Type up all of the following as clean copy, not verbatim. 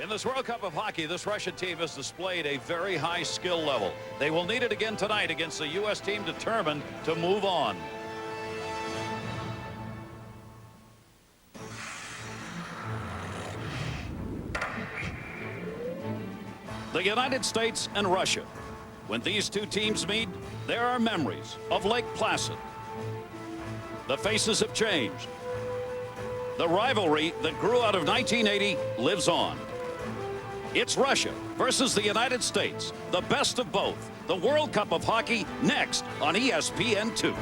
In this World Cup of Hockey, this Russian team has displayed a very high skill level. They will need it again tonight against the U.S. team determined to move on. The United States and Russia. When these two teams meet, there are memories of Lake Placid. The faces have changed. The rivalry that grew out of 1980 lives on. It's Russia versus the United States, the best of both. The World Cup of Hockey next on ESPN2.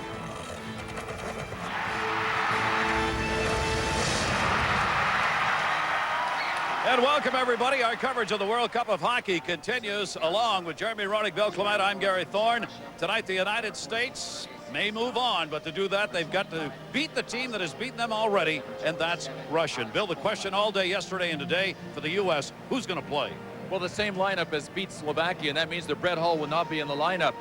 And welcome, everybody. Our coverage of the World Cup of Hockey continues along with Jeremy Roenick, Bill Clement. I'm Gary Thorne. Tonight, the United States may move on, but to do that, they've got to beat the team that has beaten them already, and that's Russia. Bill, the question all day yesterday and today for the U.S., who's going to play? Well, the same lineup as beat Slovakia, and that means that Brett Hull will not be in the lineup.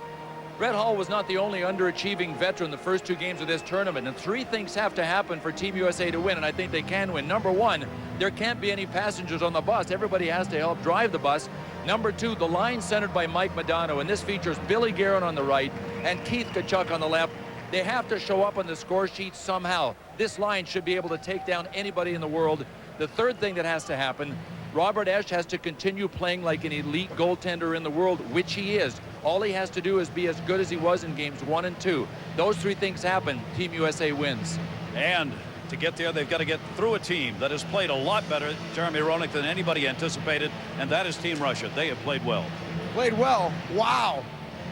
Brett Hull was not the only underachieving veteran the first two games of this tournament, and three things have to happen for Team USA to win, and I think they can win. Number one, there can't be any passengers on the bus. Everybody has to help drive the bus. Number two, the line centered by Mike Modano, and this features Billy Guerin on the right and Keith Tkachuk on the left. They have to show up on the score sheet somehow. This line should be able to take down anybody in the world. The third thing that has to happen, Robert Esche has to continue playing like an elite goaltender in the world, which he is. All he has to do is be as good as he was in games 1 and 2. Those three things happen, Team USA wins. And to get there, they've got to get through a team that has played a lot better, Jeremy Roenick, than anybody anticipated, and that is Team Russia. They have played well. Played well. Wow.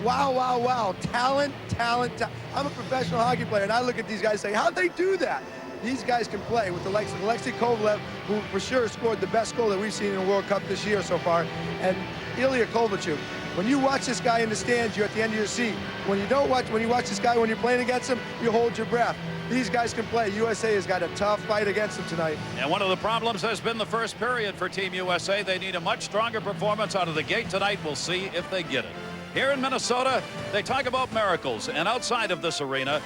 Wow, wow, wow. Talent, talent, talent. I'm a professional hockey player, and I look at these guys and say, how'd they do that? These guys can play with Alexei Kovalev, who for sure scored the best goal that we've seen in the World Cup this year so far, and Ilya Kovalchuk. When you watch this guy in the stands, you're at the end of your seat. When you watch this guy when you're playing against him, you hold your breath. These guys can play. USA has got a tough fight against them tonight. And one of the problems has been the first period for Team USA. They need a much stronger performance out of the gate tonight. We'll see if they get it. Here in Minnesota, they talk about miracles, and outside of this arena,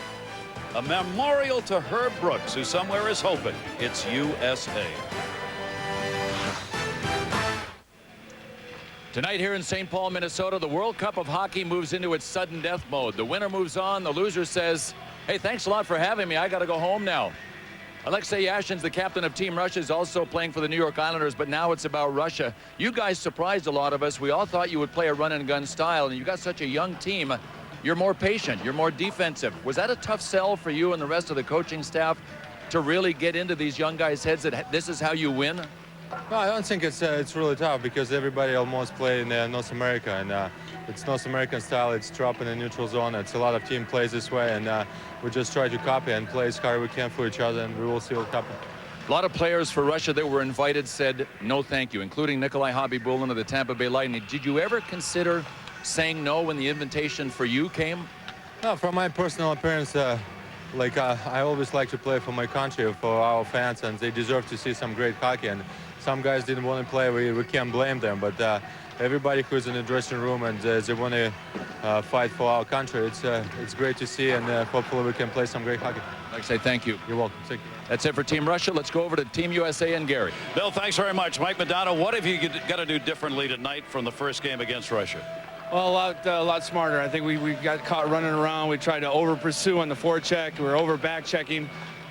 a memorial to Herb Brooks, who somewhere is hoping it's USA. Tonight here in St. Paul, Minnesota, the World Cup of Hockey moves into its sudden death mode. The winner moves on. The loser says, hey, thanks a lot for having me. I got to go home now. Alexei Yashin, the captain of Team Russia, is also playing for the New York Islanders, but now it's about Russia. You guys surprised a lot of us. We all thought you would play a run-and-gun style, and you got such a young team. You're more patient. You're more defensive. Was that a tough sell for you and the rest of the coaching staff to really get into these young guys' heads that this is how you win? No, I don't think it's really tough because everybody almost play in North America, and it's North American style. It's drop in the neutral zone. It's a lot of team plays this way, and we just try to copy and play as hard as we can for each other, and we will see what happens. A lot of players for Russia that were invited said no thank you, including Nikolai Hobby-Bulin of the Tampa Bay Lightning. Did you ever consider saying no when the invitation for you came? No, from my personal appearance, I always like to play for my country, for our fans, and they deserve to see some great hockey. And some guys didn't want to play. We can't blame them, but everybody who's in the dressing room and they want to fight for our country, it's great to see, and hopefully we can play some great hockey. I'd like to say thank you. You're welcome. Thank you. That's it for Team Russia. Let's go over to Team USA and Gary. Bill, thanks very much. Mike Modano, what have you got to do differently tonight from the first game against Russia? Well, a lot smarter. I think we got caught running around. We tried to over-pursue on the forecheck. We were over-back checking.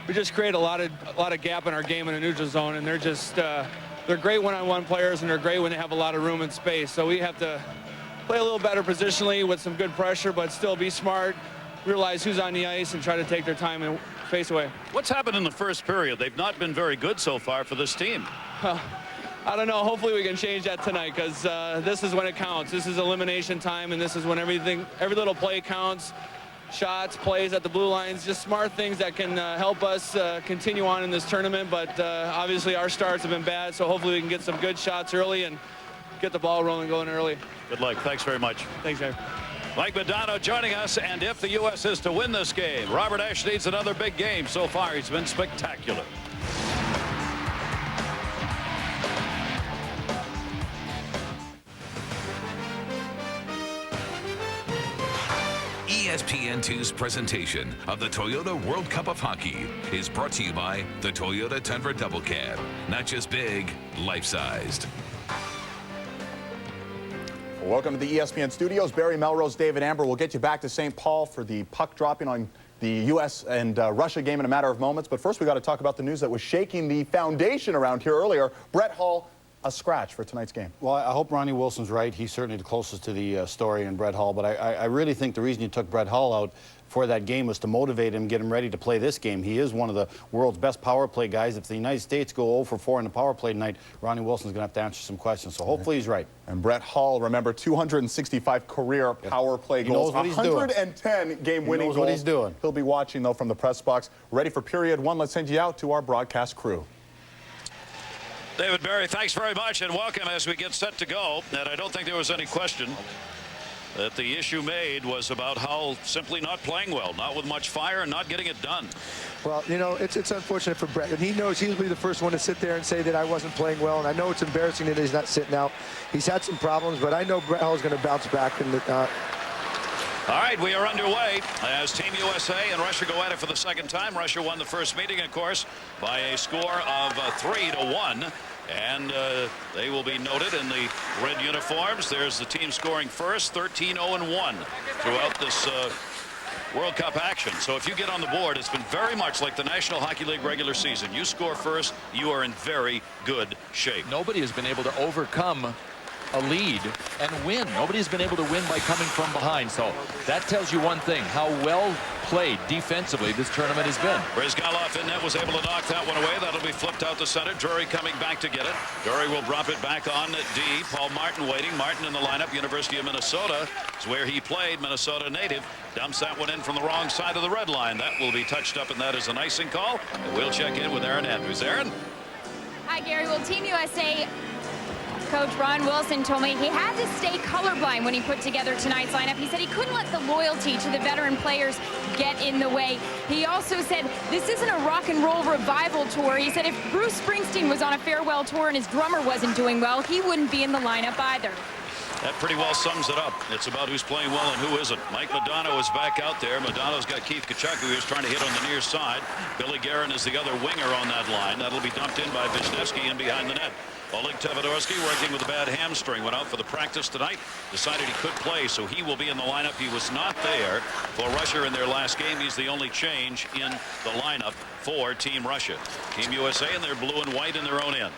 We just create a lot of gap in our game in the neutral zone, and they're just they're great one-on-one players, and they're great when they have a lot of room and space. So we have to play a little better positionally with some good pressure, but still be smart, realize who's on the ice, and try to take their time and face away. What's happened in the first period? They've not been very good so far for this team. I don't know. Hopefully we can change that tonight, because this is when it counts. This is elimination time, and this is when every little play counts. Shots, plays at the blue lines, just smart things that can help us continue on in this tournament. But obviously our starts have been bad, so hopefully we can get some good shots early and get the ball rolling going early. Good luck. Thanks very much. Thanks, Dave. Mike Modano joining us, and if the U.S. is to win this game, Robert Esche needs another big game. So far, he's been spectacular. ESPN2's presentation of the Toyota World Cup of Hockey is brought to you by the Toyota Tundra Double Cab. Not just big, life-sized. Welcome to the ESPN studios. Barry, Melrose, David Amber. We'll get you back to St. Paul for the puck dropping on the U.S. and Russia game in a matter of moments. But first, we got to talk about the news that was shaking the foundation around here earlier. Brett Hull, a scratch for tonight's game. Well, I hope Ronnie Wilson's right. He's certainly the closest to the story in Brett Hull. But I really think the reason you took Brett Hull out for that game was to motivate him, get him ready to play this game. He is one of the world's best power play guys. If the United States go 0 for 4 in the power play tonight, Ronnie Wilson's going to have to answer some questions. So hopefully he's right. And Brett Hull, remember, 265 career power play goals, 110 game-winning goals. He knows what he's doing. He'll be watching, though, from the press box. Ready for period one. Let's send you out to our broadcast crew. David Barry, thanks very much and welcome as we get set to go. And I don't think there was any question that the issue made was about Hull simply not playing well, not with much fire and not getting it done. Well, you know, it's unfortunate for Brett, and he knows he'll be the first one to sit there and say that I wasn't playing well, and I know it's embarrassing that he's not sitting out. He's had some problems, but I know Brett Hull's going to bounce back. And all right, we are underway as Team USA and Russia go at it for the second time. Russia won the first meeting, of course, by a score of 3-1. And they will be noted in the red uniforms. There's the team scoring first, 13-0-1 throughout this World Cup action. So if you get on the board, it's been very much like the National Hockey League regular season. You score first, you are in very good shape. Nobody has been able to overcome a lead and win. Nobody's been able to win by coming from behind. So that tells you one thing, how well played defensively this tournament has been. Bryzgalov in net was able to knock that one away. That'll be flipped out to center. Drury coming back to get it. Drury will drop it back on D. Paul Martin waiting. Martin in the lineup. University of Minnesota is where he played. Minnesota native. Dumps that one in from the wrong side of the red line. That will be touched up, and that is an icing call. And we'll check in with Aaron Andrews. Aaron? Hi, Gary. Well, Team USA coach Ron Wilson told me he had to stay colorblind when he put together tonight's lineup. He said he couldn't let the loyalty to the veteran players get in the way. He also said this isn't a rock and roll revival tour. He said if Bruce Springsteen was on a farewell tour and his drummer wasn't doing well, he wouldn't be in the lineup either. That pretty well sums it up. It's about who's playing well and who isn't. Mike Modano is back out there. Modano's got Keith Tkachuk, who is trying to hit on the near side. Billy Guerin is the other winger on that line. That'll be dumped in by Wisniewski in behind the net. Oleg Tevedorsky, working with a bad hamstring, went out for the practice tonight. Decided he could play, so he will be in the lineup. He was not there for Russia in their last game. He's the only change in the lineup for Team Russia. Team USA in their blue and white in their own end.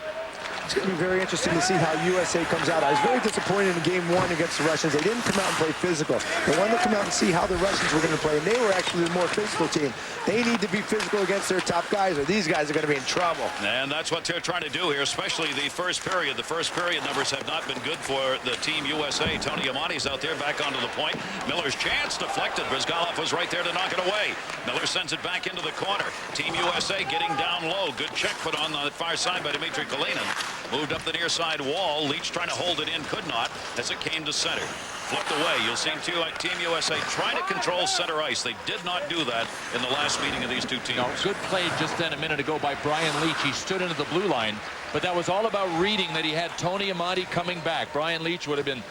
it's going to be very interesting to see how USA comes out. I was very disappointed in game one against the Russians. They didn't come out and play physical. They wanted to come out and see how the Russians were going to play, and they were actually the more physical team. They need to be physical against their top guys, or these guys are going to be in trouble. And that's what they're trying to do here, especially the first period. The first period numbers have not been good for the Team USA. Tony Amonte's out there, back onto the point. Miller's chance deflected. Bryzgalov was right there to knock it away. Miller sends it back into the corner. Team USA getting down low. Good check put on the far side by Dmitri Kalinin. Moved up the near side wall. Leach trying to hold it in, could not, as it came to center. Flipped away. You'll see Team USA trying to control center ice. They did not do that in the last meeting of these two teams. No, good play just then a minute ago by Brian Leach. He stood into the blue line, but that was all about reading that he had Tony Amonte coming back. Brian Leach would have been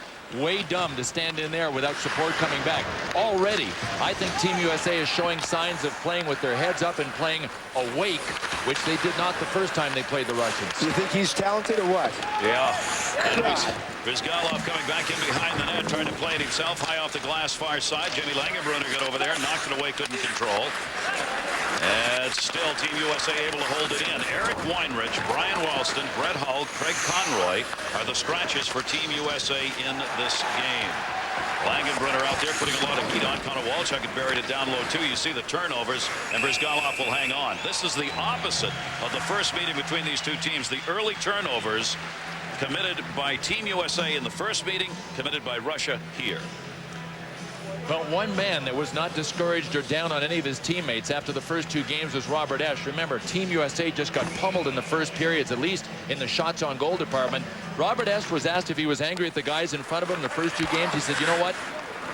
way dumb to stand in there without support coming back. Already, I think Team USA is showing signs of playing with their heads up and playing awake, which they did not the first time they played the Russians. Do you think he's talented or what? Yeah. Bryzgalov coming back in behind the net, trying to play it himself, high off the glass far side. Jamie Langenbrunner got over there, knocked it away, couldn't control. And still Team USA able to hold it in. Eric Weinrich, Brian Walston, Brett Hull, Craig Conroy are the scratches for Team USA in this game. Langenbrunner out there putting a lot of heat on. Kovalchuk had buried it down low too. You see the turnovers, and Bryzgalov will hang on. This is the opposite of the first meeting between these two teams. The early turnovers committed by Team USA in the first meeting, committed by Russia here. But one man that was not discouraged or down on any of his teammates after the first two games was Robert Esche. Remember, Team USA just got pummeled in the first periods, at least in the shots on goal department. Robert Esche was asked if he was angry at the guys in front of him in the first two games. He said, you know what?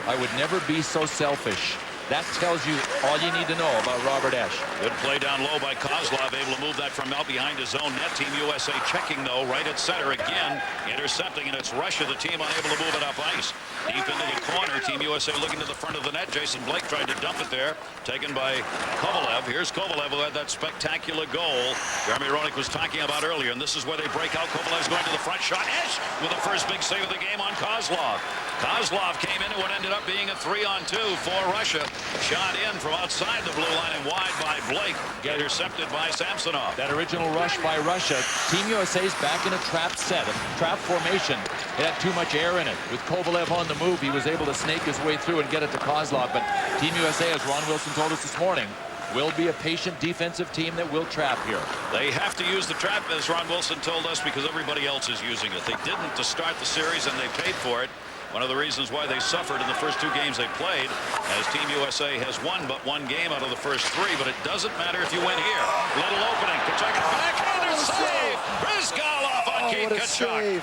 I would never be so selfish That tells you all you need to know about Robert Esche. Good play down low by Kozlov, able to move that from out behind his own net. Team USA checking, though, right at center again, intercepting, and it's Russia, the team unable to move it up ice. Deep into the corner, Team USA looking to the front of the net. Jason Blake tried to dump it there, taken by Kovalev. Here's Kovalev, who had that spectacular goal Jeremy Roenick was talking about earlier, and this is where they break out. Kovalev's going to the front shot. Esche with the first big save of the game on Kozlov. Kozlov came into what ended up being a 3-on-2 for Russia. Shot in from outside the blue line and wide by Blake. Intercepted by Samsonov. That original rush by Russia. Team USA's back in a trap set, a trap formation. It had too much air in it. With Kovalev on the move, he was able to snake his way through and get it to Kozlov. But Team USA, as Ron Wilson told us this morning, will be a patient defensive team that will trap here. They have to use the trap, as Ron Wilson told us, because everybody else is using it. They didn't to start the series, and they paid for it. One of the reasons why they suffered in the first 2 games they played, as Team USA has won but 1 game out of the first 3, but it doesn't matter if you win here. Little opening. Tkachuk backhander save. Bryzgalov on Keith Tkachuk.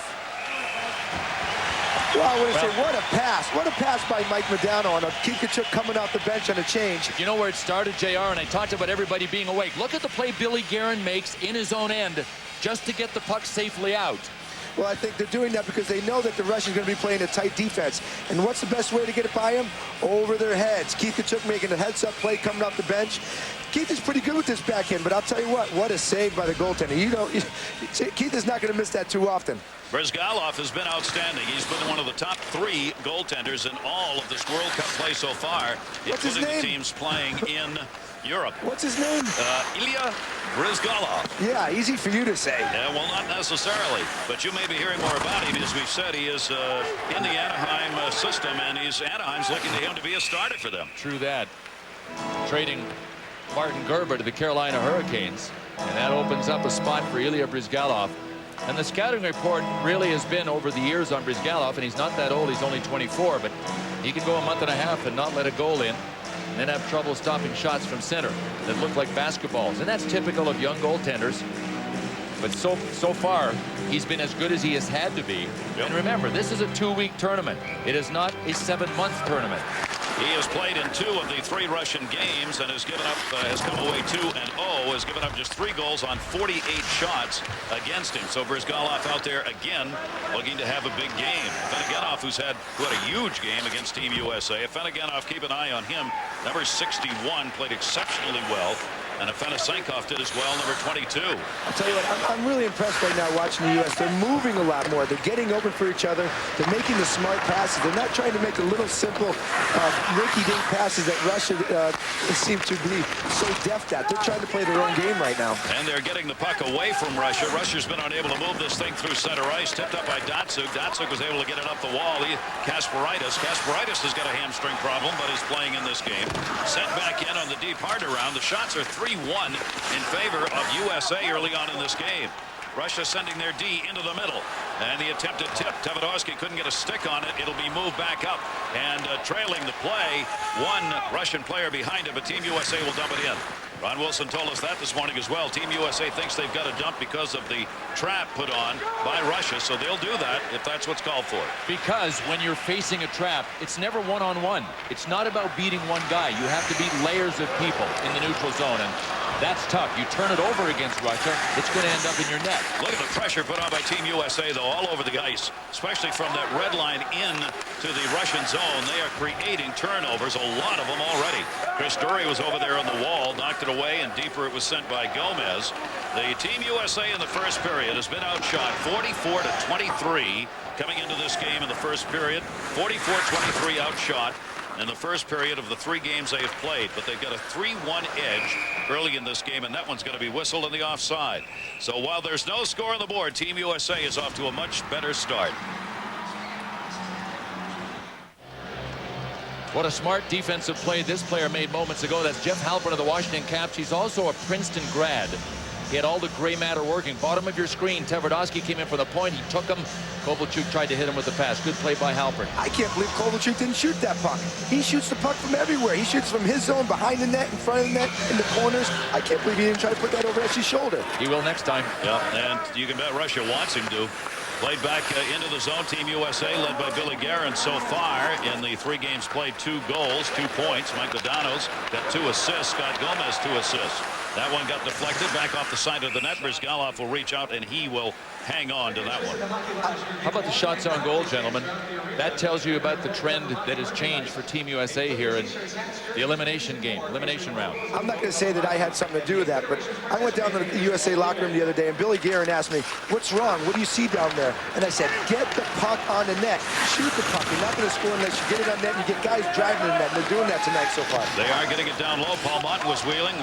Wow, what a pass. What a pass by Mike Modano on a Keith Tkachuk coming off the bench on a change. You know where it started, JR, and I talked about everybody being awake. Look at the play Billy Guerin makes in his own end just to get the puck safely out. Well, I think they're doing that because they know that the Russians are going to be playing a tight defense. And what's the best way to get it by them? Over their heads. Keith Tkachuk making a heads-up play coming off the bench. Keith is pretty good with this backhand, but I'll tell you what a save by the goaltender. You know, Keith is not going to miss that too often. Bryzgalov has been outstanding. He's been one of the top 3 goaltenders in all of this World Cup play so far, including the teams playing in Europe. What's his name? Ilya Bryzgalov. Yeah, easy for you to say. Yeah, well, not necessarily, but you may be hearing more about him. As we've said, he is in the Anaheim system, and Anaheim's looking to him to be a starter for them. True that. Trading Martin Gerber to the Carolina Hurricanes, and that opens up a spot for Ilya Bryzgalov. And the scouting report really has been over the years on Bryzgalov, and he's not that old, he's only 24, but he can go a month and a half and not let a goal in, and then have trouble stopping shots from center that look like basketballs. And that's typical of young goaltenders. But so far, he's been as good as he has had to be. Yep. And remember, this is a 2-week tournament. It is not a 7-month tournament. He has played in 2 of the 3 Russian games and has given up, has come away 2-0, has given up just 3 goals on 48 shots against him. So Bryzgalov out there again, looking to have a big game. Afanasenkov, who had a huge game against Team USA. Afanasenkov, keep an eye on him. Number 61 played exceptionally well. And Afanasenkov did as well, number 22. I'll tell you what, I'm really impressed right now watching the U.S. They're moving a lot more. They're getting open for each other. They're making the smart passes. They're not trying to make the little simple rinky-dink passes that Russia seem to be so deft at. They're trying to play their own game right now. And they're getting the puck away from Russia. Russia's been unable to move this thing through center ice. Tipped up by Tkachuk. Tkachuk was able to get it up the wall. Kasparaitis has got a hamstring problem, but is playing in this game. Sent back in on the deep hard around. The shots are 3-1 in favor of USA early on in this game. Russia sending their D into the middle, and the attempted tip. Tverdovsky couldn't get a stick on it. It'll be moved back up, and trailing the play, 1 Russian player behind it, but Team USA will dump it in. Ron Wilson told us that this morning as well. Team USA thinks they've got a dump because of the trap put on by Russia, so they'll do that if that's what's called for. Because when you're facing a trap, it's never one-on-one. It's not about beating one guy. You have to beat layers of people in the neutral zone, and that's tough. You turn it over against Russia, it's going to end up in your net. Look at the pressure put on by Team USA, though, all over the ice, especially from that red line in to the Russian zone. They are creating turnovers, a lot of them already. Chris Dury was over there on the wall, knocked it away, and deeper it was sent by Gomez. The Team USA in the first period has been outshot 44-23 coming into this game in the first period. 44-23 outshot in the first period of the 3 games they have played, but they've got a 3-1 edge early in this game, and that one's going to be whistled in the offside. So while there's no score on the board, Team USA is off to a much better start. What a smart defensive play this player made moments ago. That's Jeff Halpern of the Washington Caps. He's also a Princeton grad. He had all the gray matter working. Bottom of your screen, Tverdovsky came in for the point. He took him. Kovalchuk tried to hit him with the pass. Good play by Halpern. I can't believe Kovalchuk didn't shoot that puck. He shoots the puck from everywhere. He shoots from his zone, behind the net, in front of the net, in the corners. I can't believe he didn't try to put that over Esche's shoulder. He will next time. Yeah, and you can bet Russia wants him to. Played back into the zone. Team USA led by Billy Guerin so far in the 3 games played. 2 goals, 2 points. Mike Modano's got 2 assists. Scott Gomez 2 assists. That one got deflected back off the side of the net. Bryzgalov will reach out and he will hang on to that one. How about the shots on goal, gentlemen? That tells you about the trend that has changed for Team USA here in the elimination game, elimination round. I'm not going to say that I had something to do with that, but I went down to the USA locker room the other day, and Billy Guerin asked me, what's wrong? What do you see down there? And I said, get the puck on the net. Shoot the puck. You're not going to score unless you get it on net and you get guys driving the net, and they're doing that tonight so far. They are getting it down low. Paul Martin was wheeling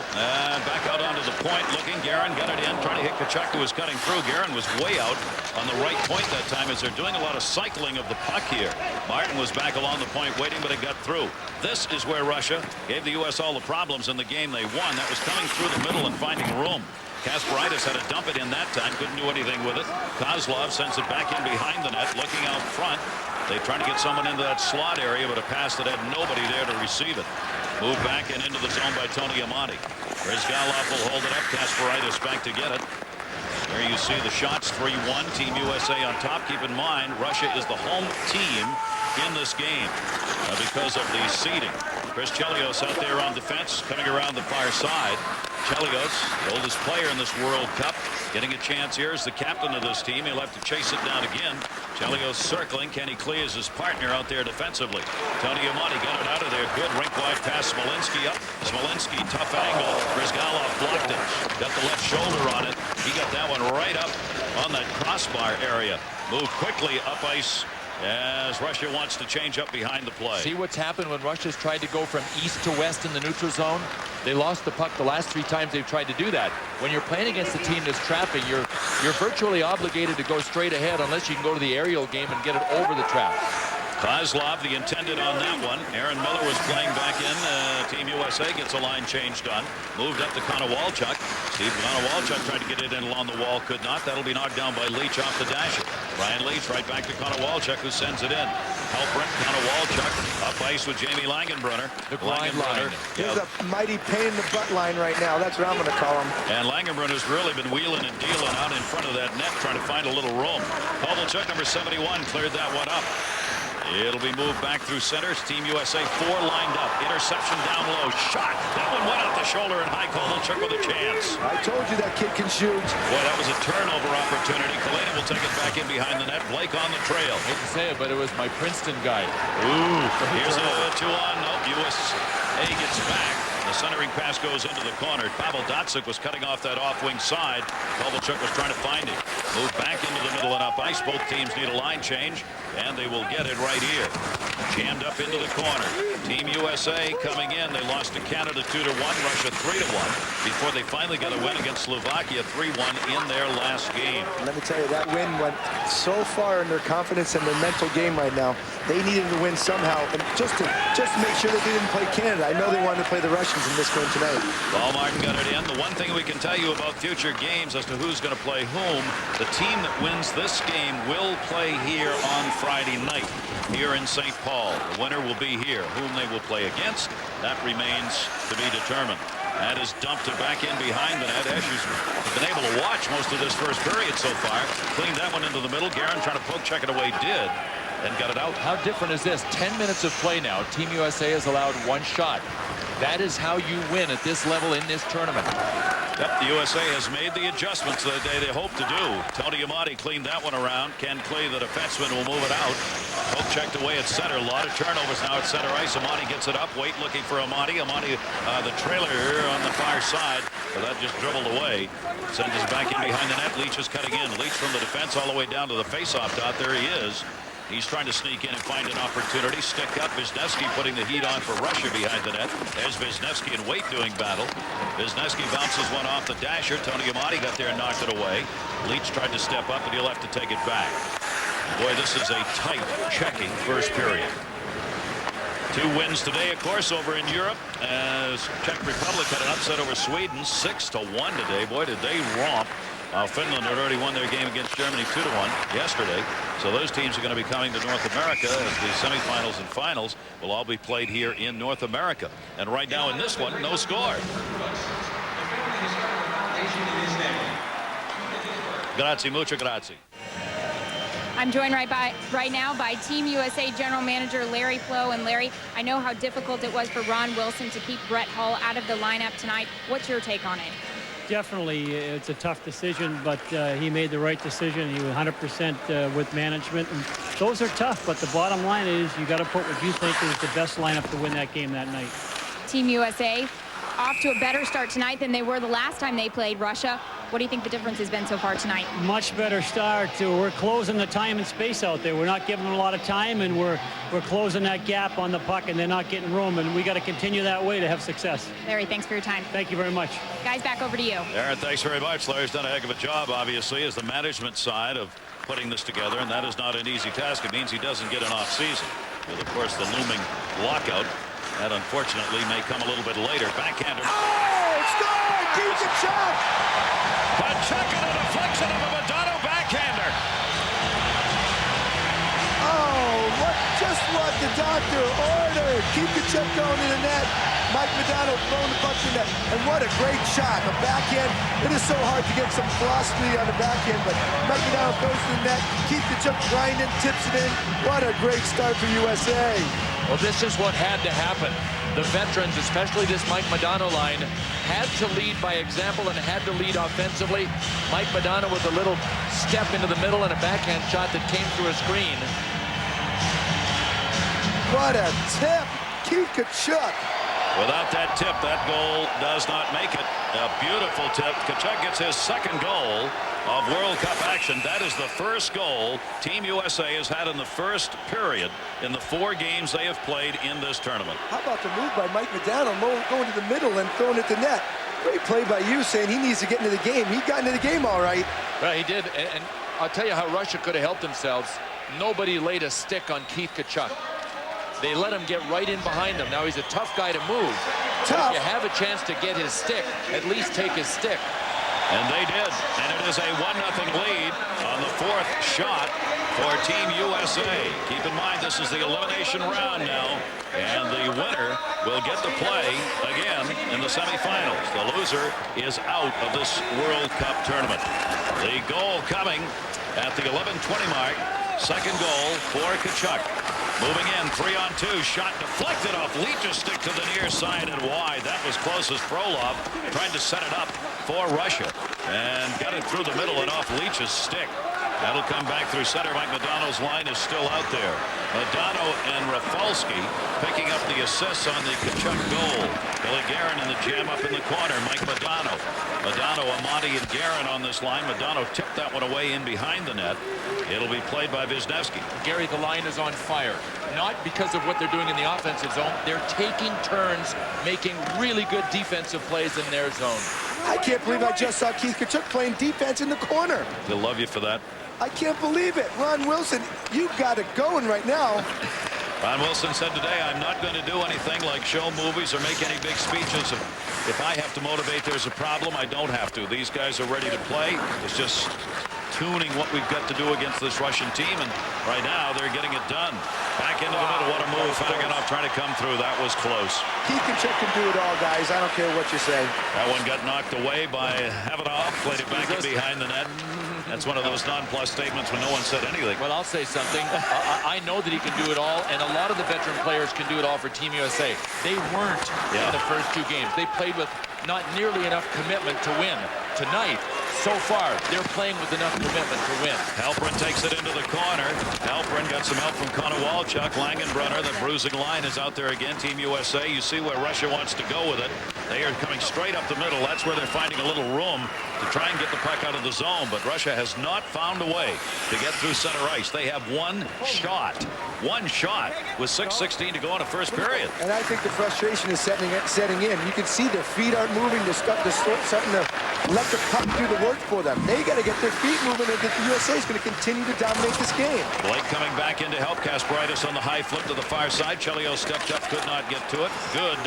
back out onto the point, looking. Guerin got it in, trying to hit Tkachuk, who was cutting through. Guerin was way out on the right point that time, as they're doing a lot of cycling of the puck here. Martin was back along the point waiting, but it got through. This is where Russia gave the U.S. all the problems in the game they won. That was coming through the middle and finding room. Kasparaitis had to dump it in that time, couldn't do anything with it. Kozlov sends it back in behind the net, looking out front. They trying to get someone into that slot area, but a pass that had nobody there to receive it. Moved back and into the zone by Tony Amati. Bryzgalov will hold it up. Kasparaitis back to get it. There you see the shots, 3-1, Team USA on top. Keep in mind, Russia is the home team in this game because of the seeding. Chris Chelios out there on defense, coming around the far side. Chelios, the oldest player in this World Cup, getting a chance here as the captain of this team. He'll have to chase it down again. Chelios circling. Kenny Klee is his partner out there defensively. Tony Amati got it out of there. Good rink-wide pass. Smolinski up. Smolinski, tough angle. Bryzgalov blocked it. Got the left shoulder on it. He got that one right up on that crossbar area. Moved quickly up ice as Russia wants to change up behind the play. See what's happened when Russia's tried to go from east to west in the neutral zone? They lost the puck the last 3 times they've tried to do that. When you're playing against a team that's trapping, you're virtually obligated to go straight ahead unless you can go to the aerial game and get it over the trap. Kozlov, the intended on that one. Aaron Miller was playing back in. Team USA gets a line change done. Moved up to Kovalchuk. Steve Kovalchuk tried to get it in along the wall, could not. That'll be knocked down by Leach off the dasher. Brian Leach right back to Kovalchuk, who sends it in. Halprin, Kovalchuk up ice with Jamie Langenbrunner. The grind line. Here's a mighty pain in the butt line right now. That's what I'm going to call him. And Langenbrunner's really been wheeling and dealing out in front of that net, trying to find a little room. Kovalchuk, number 71, cleared that one up. It'll be moved back through center. Team USA 4 lined up. Interception down low. Shot. That one went out the shoulder, and high Kovalchuk with a chance. I told you that kid can shoot. Boy, that was a turnover opportunity. Kalina will take it back in behind the net. Blake on the trail. I hate to say it, but it was my Princeton guy. Ooh, here's a 2-on. Nope, USA gets back. The centering pass goes into the corner. Pavel Datsyuk was cutting off that off-wing side. Kovalchuk was trying to find him. Moved back into the middle and up ice. Both teams need a line change, and they will get it right here. Jammed up into the corner. Team USA coming in. They lost to Canada 2-1, Russia 3-1, before they finally got a win against Slovakia 3-1 in their last game. Let me tell you, that win went so far in their confidence and their mental game right now. They needed to win somehow, and just to make sure that they didn't play Canada. I know they wanted to play the Russians in this game tonight. Paul Martin got it in. The one thing we can tell you about future games as to who's going to play whom, the team that wins this game will play here on Friday night here in St. Paul. The winner will be here. Whom they will play against, that remains to be determined. That is dumped it back in behind the net. Esche's been able to watch most of this first period so far. Cleaned that one into the middle. Guerin trying to poke check it away, did, and got it out. How different is this? 10 minutes of play now. Team USA has allowed 1 shot. That is how you win at this level in this tournament. Yep, the USA has made the adjustments that they hoped to do. Tony Amati cleaned that one around. Ken Klee, the defenseman, will move it out. Poke checked away at center. A lot of turnovers now at center ice. Amati gets it up. Wait looking for Amati. Amati, the trailer here on the far side. But that just dribbled away. Sends us back in behind the net. Leach is cutting in. Leach from the defense all the way down to the faceoff dot. There he is. He's trying to sneak in and find an opportunity. Stick up. Wisniewski putting the heat on for Russia behind the net. There's Wisniewski and Waite doing battle. Wisniewski bounces one off the dasher. Tony Amati got there and knocked it away. Leach tried to step up, but he'll have to take it back. Boy, this is a tight, checking first period. 2 wins today, of course, over in Europe, as Czech Republic had an upset over Sweden, 6-1 today. Boy, did they romp. Finland had already won their game against Germany 2-1 yesterday. So those teams are going to be coming to North America as the semifinals and finals will all be played here in North America. And right now in this one, no score. Grazie, mucho grazie. I'm joined right now by Team USA General Manager Larry Flo. And Larry, I know how difficult it was for Ron Wilson to keep Brett Hull out of the lineup tonight. What's your take on it? Definitely, it's a tough decision, but he made the right decision. He was 100% with management, and those are tough. But the bottom line is you got to put what you think is the best lineup to win that game that night. Team USA off to a better start tonight than they were the last time they played Russia. What do you think the difference has been so far tonight? Much better start. We're closing the time and space out there. We're not giving them a lot of time, and we're closing that gap on the puck, and they're not getting room, and we got to continue that way to have success. Larry, thanks for your time. Thank you very much. Guys, back over to you. Aaron, thanks very much. Larry's done a heck of a job, obviously, as the management side of putting this together, and that is not an easy task. It means he doesn't get an off season. With, of course, the looming lockout. That, unfortunately, may come a little bit later. Backhander. Oh, it's good! Keep the shot! Tkachuk and a deflection of a Modano backhander. Oh, just what the doctor ordered. Keep the chip going in the net. Mike Modano throwing the puck in the net. And what a great shot. The backhand. It is so hard to get some velocity on the backhand, but Mike Modano goes to the net. Keep the chip grinding, tips it in. What a great start for USA. Well, this is what had to happen. The veterans, especially this Mike Modano line, had to lead by example and had to lead offensively. Mike Modano with a little step into the middle and a backhand shot that came through a screen. What a tip. Keith Tkachuk. Without that tip, that goal does not make it. A beautiful tip. Tkachuk gets his second goal of World Cup action. That is the first goal Team USA has had in the first period in the 4 games they have played in this tournament. How about the move by Mike Modano going to the middle and throwing it to net? Great play by you, saying he needs to get into the game. He got into the game all right. Well, he did, and I'll tell you how Russia could have helped themselves. Nobody laid a stick on Keith Tkachuk. They let him get right in behind him. Now he's a tough guy to move. Tough. If you have a chance to get his stick, at least take his stick. And they did. And it is a 1-0 lead on the 4th shot for Team USA. Keep in mind, this is the elimination round now. And the winner will get to play again in the semifinals. The loser is out of this World Cup tournament. The goal coming at the 11:20 mark. Second goal for Tkachuk. Moving in, 3-on-2, shot deflected off Leach's stick to the near side and wide. That was closest. Frolov tried to set it up for Russia and got it through the middle and off Leach's stick. That'll come back through center. Mike Modano's line is still out there. Modano and Rafalski picking up the assists on the Tkachuk goal. Billy Guerin in the jam up in the corner. Mike Modano. Modano, Amati, and Guerin on this line. Modano tipped that one away in behind the net. It'll be played by Wisniewski. Gary, the line is on fire. Not because of what they're doing in the offensive zone. They're taking turns, making really good defensive plays in their zone. I can't believe I just saw Keith Tkachuk playing defense in the corner. He'll love you for that. I can't believe it. Ron Wilson, you got it going right now. Ron Wilson said today, I'm not going to do anything like show movies or make any big speeches. If I have to motivate, there's a problem. I don't have to. These guys are ready to play. It's just tuning what we've got to do against this Russian team, and right now they're getting it done. Back into the middle. What a move. Fanaganov trying to come through. That was close. Keith Tkachuk can do it all, guys. I don't care what you say. That one got knocked away by Havanov. Played it back in behind the net. That's one of those non-plus statements when no one said anything. Well, I'll say something. I know that he can do it all, and a lot of the veteran players can do it all for Team USA. They weren't in the first 2 games. They played with not nearly enough commitment to win. Tonight, so far, they're playing with enough commitment to win. Halprin takes it into the corner. Halprin got some help from Kovalchuk. Langenbrunner, the bruising line, is out there again. Team USA, you see where Russia wants to go with it. They are coming straight up the middle. That's where they're finding a little room to try and get the puck out of the zone. But Russia has not found a way to get through center ice. They have one shot. One shot with 6:16 to go in the first period. And I think the frustration is setting in. You can see their feet aren't moving. They're starting to let the puck do the work for them. They got to get their feet moving, and the USA is going to continue to dominate this game. Blake coming back in to help. Kasparaitis on the high flip to the far side. Chelios stepped up, could not get to it. Good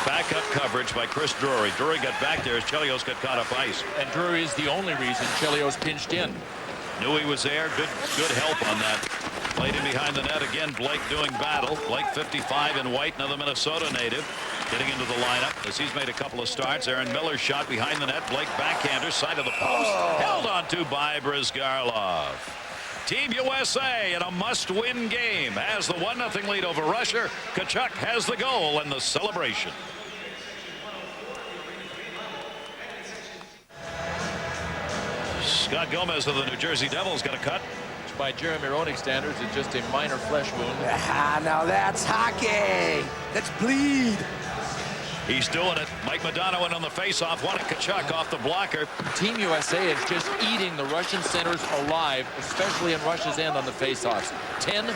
backup coverage by Chris Drury. Drury got back there as Chelios got caught up ice. And Drury is the only reason Chelios pinched in. Knew he was there. Good help on that. Played in behind the net again. Blake doing battle. Blake 55 in white, another Minnesota native. getting into the lineup as he's made a couple of starts. Aaron Miller's shot behind the net. Blake backhander, side of the post. Held on to by Bryzgalov. Team USA in a must-win game has the 1-0 lead over Russia. Tkachuk has the goal and the celebration. Scott Gomez of the New Jersey Devils got a cut. By Jeremy Roenick standards, it's just a minor flesh wound. Now that's hockey. That's bleed. He's doing it. Mike Modano in on the face-off. Wanted Tkachuk off the blocker. Team USA is just eating the Russian centers alive, especially in Russia's end on the face-offs. 10-2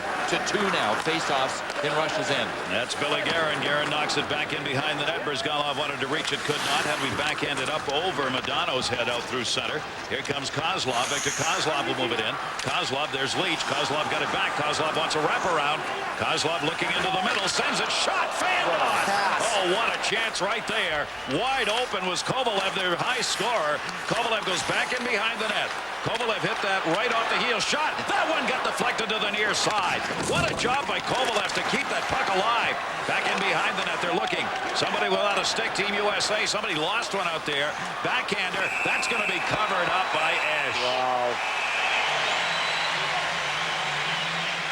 now, face-offs in Russia's end. That's Billy Guerin. Guerin knocks it back in behind the net. Bryzgalov wanted to reach it, could not. Had we backhanded up over Modano's head out through center. Here comes Kozlov. Victor Kozlov will move it in. Kozlov, there's Leach. Kozlov got it back. Kozlov wants a wraparound. Kozlov looking into the middle, sends it, shot, fan Oh, what a chance right there. Wide open was Kovalev, their high scorer. Kovalev goes back in behind the net. Kovalev hit that right off the heel shot. That one got deflected to the near side. What a job by Kovalev to keep that puck alive. Back in behind the net, they're looking. Somebody without a stick, Team USA. Somebody lost one out there. Backhander, that's going to be covered up by Esche. Wow.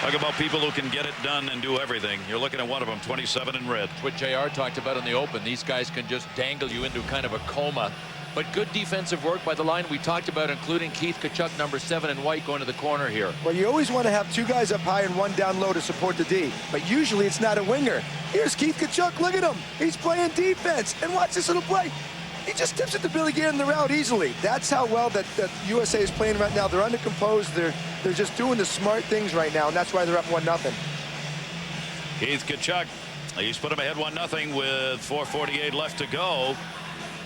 Talk about people who can get it done and do everything. You're looking at one of them, 27 in red. What JR talked about in the open. These guys can just dangle you into kind of a coma. But good defensive work by the line we talked about, including Keith Tkachuk, number 7, and White going to the corner here. Well, you always want to have 2 guys up high and 1 down low to support the D. But usually it's not a winger. Here's Keith Tkachuk. Look at him. He's playing defense. And watch this little play. He just tips it to Billy Guerin the route easily. That's how well that USA is playing right now. They're undercomposed. They're just doing the smart things right now, and that's why they're up 1-0. Keith Tkachuk, he's put him ahead 1-0 with 4:48 left to go.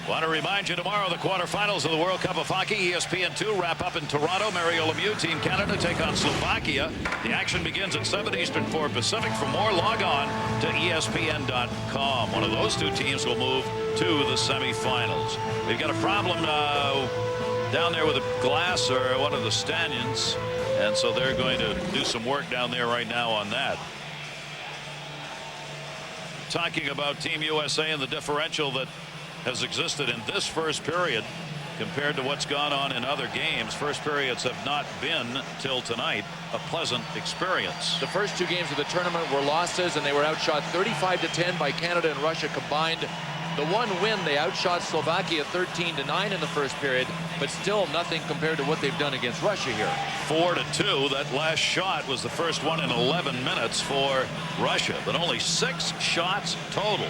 Want to remind you, tomorrow the quarterfinals of the World Cup of Hockey, ESPN2 wrap up in Toronto. Mario Lemieux, Team Canada, take on Slovakia. The action begins at 7 Eastern, 4 Pacific. For more, log on to ESPN.com. One of those 2 teams will move to the semifinals. We've got a problem down there with a glass or one of the stanchions, and so they're going to do some work down there right now on that. Talking about Team USA and the differential that has existed in this first period compared to what's gone on in other games. First periods have not been, till tonight, a pleasant experience. The first 2 games of the tournament were losses, and they were outshot 35-10 by Canada and Russia combined. The one win, they outshot Slovakia 13-9 in the first period, but still nothing compared to what they've done against Russia here. 4-2. That last shot was the first one in 11 minutes for Russia, but only 6 shots total,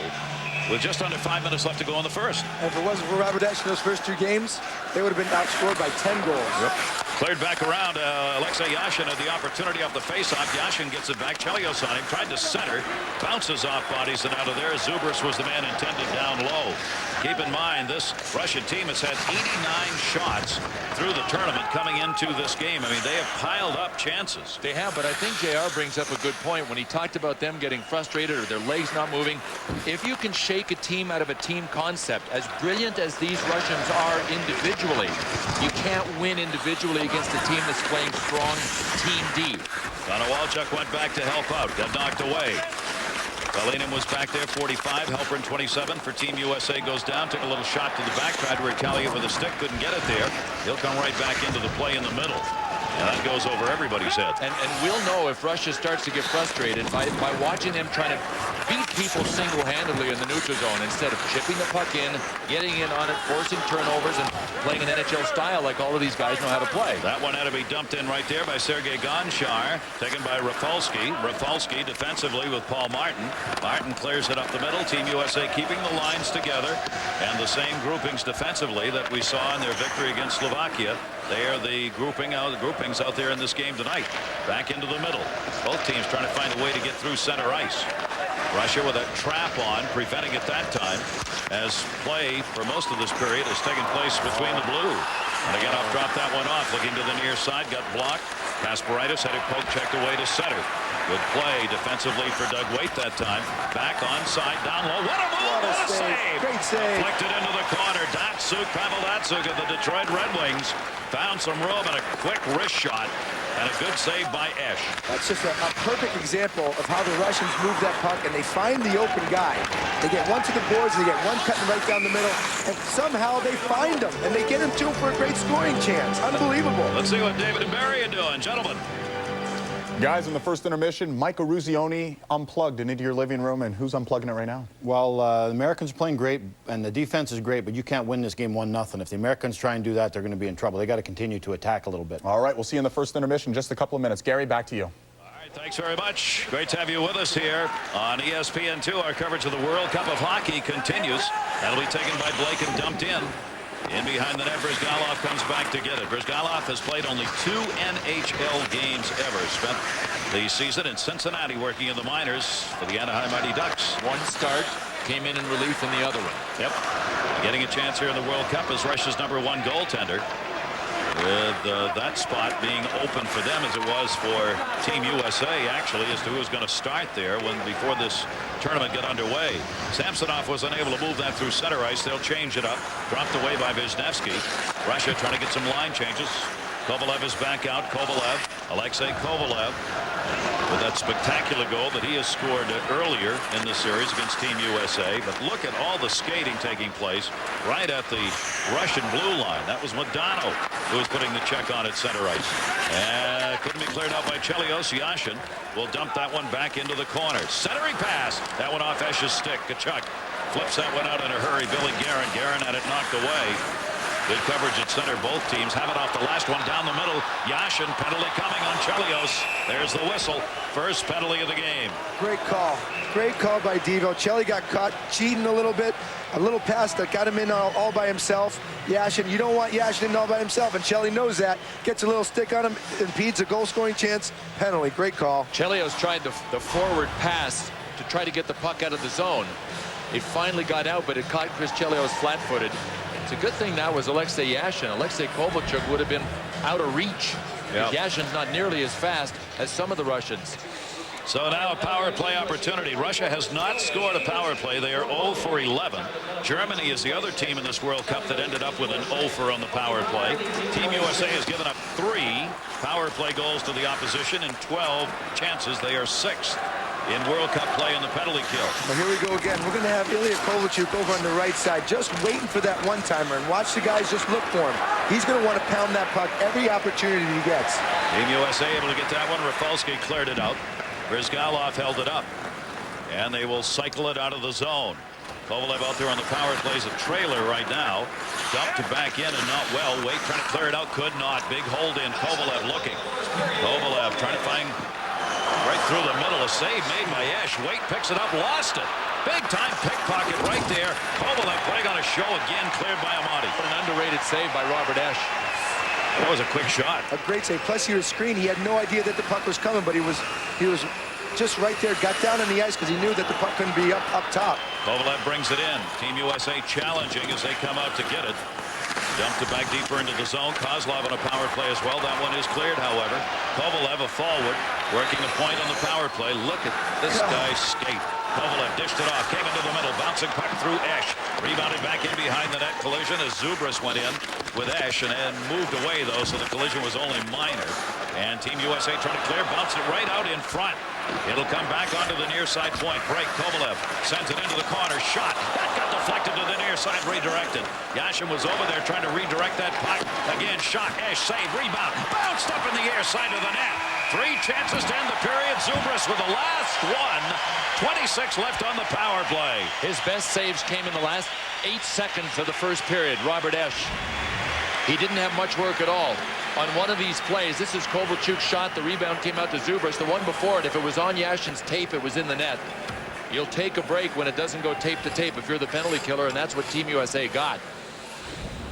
with just under 5 minutes left to go in the first. And if it wasn't for Robert Esche in those first 2 games, they would have been outscored by 10 goals. Yep. Cleared back around. Alexei Yashin had the opportunity off the faceoff. Yashin gets it back. Chelios on him. Tried to center. Bounces off bodies and out of there. Zubrus was the man intended down low. Keep in mind, this Russian team has had 89 shots through the tournament coming into this game. I mean, they have piled up chances. They have, but I think JR brings up a good point when he talked about them getting frustrated or their legs not moving. If you can shake a team out of a team concept, as brilliant as these Russians are individually, you can't win individually against a team that's playing strong Team D. Kovalchuk went back to help out. Got knocked away. Kalinin was back there, 45. Halperin, 27 for Team USA goes down. Took a little shot to the back. Tried to retaliate with a stick. Couldn't get it there. He'll come right back into the play in the middle. And that goes over everybody's head. And we'll know if Russia starts to get frustrated by watching them trying to beat people single-handedly in the neutral zone instead of chipping the puck in, getting in on it, forcing turnovers, and playing an NHL style like all of these guys know how to play. That one had to be dumped in right there by Sergei Gonchar, taken by Rafalski. Rafalski defensively with Paul Martin. Martin clears it up the middle. Team USA keeping the lines together, and the same groupings defensively that we saw in their victory against Slovakia. They are the groupings out there in this game tonight. Back into the middle. Both teams trying to find a way to get through center ice. Russia with a trap on, preventing it that time, as play for most of this period has taken place between the blue. And again, I've dropped that one off, looking to the near side, got blocked. Kasparaitis had it poke checked away to center. Good play defensively for Doug Waite that time. Back onside, down low. What a move! What a save! Great save. Flicked it into the corner. Pavel Datsyuk of the Detroit Red Wings found some room and a quick wrist shot. And a good save by Esche. That's just a perfect example of how the Russians move that puck, and they find the open guy. They get one to the boards, they get one cutting right down the middle, and somehow they find him, and they get him to him for a great scoring chance. Unbelievable. Let's see what David and Barry are doing, gentlemen. Guys, in the first intermission, Mike Eruzione unplugged and into your living room, and who's unplugging it right now? Well, the Americans are playing great, and the defense is great, but you can't win this game 1-0. If the Americans try and do that, they're going to be in trouble. They got to continue to attack a little bit. All right, we'll see you in the first intermission in just a couple of minutes. Gary, back to you. All right, thanks very much. Great to have you with us here on ESPN2. Our coverage of the World Cup of Hockey continues. That'll be taken by Blake and dumped in. In behind the net, Bryzgalov comes back to get it. Bryzgalov has played only 2 NHL games ever. Spent the season in Cincinnati working in the minors for the Anaheim Mighty Ducks. One start, came in relief in the other one. Yep. Getting a chance here in the World Cup as Russia's #1 goaltender. With that spot being open for them as it was for Team USA, actually, as to who was going to start there before this tournament got underway. Samsonov was unable to move that through center ice. They'll change it up. Dropped away by Wisniewski. Russia trying to get some line changes. Kovalev is back out. Kovalev, Alexei Kovalev, with that spectacular goal that he has scored earlier in the series against Team USA. But look at all the skating taking place right at the Russian blue line. That was Modano who was putting the check on at center ice. And couldn't be cleared out by Chelios. Yashin will dump that one back into the corner. Centering pass. That one off Esche's stick. Tkachuk flips that one out in a hurry. Billy Guerin. Guerin had it knocked away. Good coverage at center. Both teams have it off the last one down the middle. Yashin, penalty coming on Chelios. There's the whistle. First penalty of the game. Great call. Great call by Devo. Chelly got caught cheating a little bit. A little pass that got him in all by himself. Yashin, you don't want Yashin in all by himself, and Chelly knows that. Gets a little stick on him, impedes a goal-scoring chance. Penalty. Great call. Chelios tried the forward pass to try to get the puck out of the zone. It finally got out, but it caught Chris Chelios flat-footed. It's a good thing that was Alexei Yashin. Alexei Kovalchuk would have been out of reach. Yep. Yashin's not nearly as fast as some of the Russians. So now a power play opportunity. Russia has not scored a power play. They are 0 for 11. Germany is the other team in this World Cup that ended up with an 0 for on the power play. Team USA has given up 3 power play goals to the opposition in 12 chances. They are 6th in World Cup play in the penalty kill. Well, here we go again. We're going to have Ilya Kovalchuk over on the right side, just waiting for that one-timer, and watch the guys just look for him. He's going to want to pound that puck every opportunity he gets. Team USA able to get that one. Rafalski cleared it out. Bryzgalov held it up, and they will cycle it out of the zone. Kovalev out there on the power plays a trailer right now. Dumped to back in and not well. Wait trying to clear it out, could not. Big hold in. Kovalev looking. Kovalev trying to find right through the middle. A save made by Esche. Wait picks it up, lost it. Big time pickpocket right there. Kovalev putting on a show again, cleared by Amati. An underrated save by Robert Esche. That was a quick shot. A great save. Plus, he was screened. He had no idea that the puck was coming, but he was just right there. Got down on the ice because he knew that the puck couldn't be up top. Kovalev brings it in. Team USA challenging as they come out to get it. Dumped it back deeper into the zone. Kozlov on a power play as well. That one is cleared, however. Kovalev a forward, working the point on the power play. Look at this guy skate. Kovalev dished it off, came into the middle, bouncing puck through Esche. Rebounded back in behind the net. Collision as Zubrus went in with Esche and moved away, though, so the collision was only minor. And Team USA trying to clear, bounced it right out in front. It'll come back onto the near side point. Break. Kovalev sends it into the corner. Shot. That got deflected to the near side, redirected. Yashin was over there trying to redirect that puck. Again, shot. Esche save. Rebound. Bounced up in the air side of the net. 3 chances to end the period. Zubrus with the last one. 26 left on the power play. His best saves came in the last 8 seconds of the first period. Robert Esche. He didn't have much work at all. On one of these plays, this is Kovalchuk's shot. The rebound came out to Zubrus. The one before it, if it was on Yashin's tape, it was in the net. You'll take a break when it doesn't go tape to tape if you're the penalty killer, and that's what Team USA got.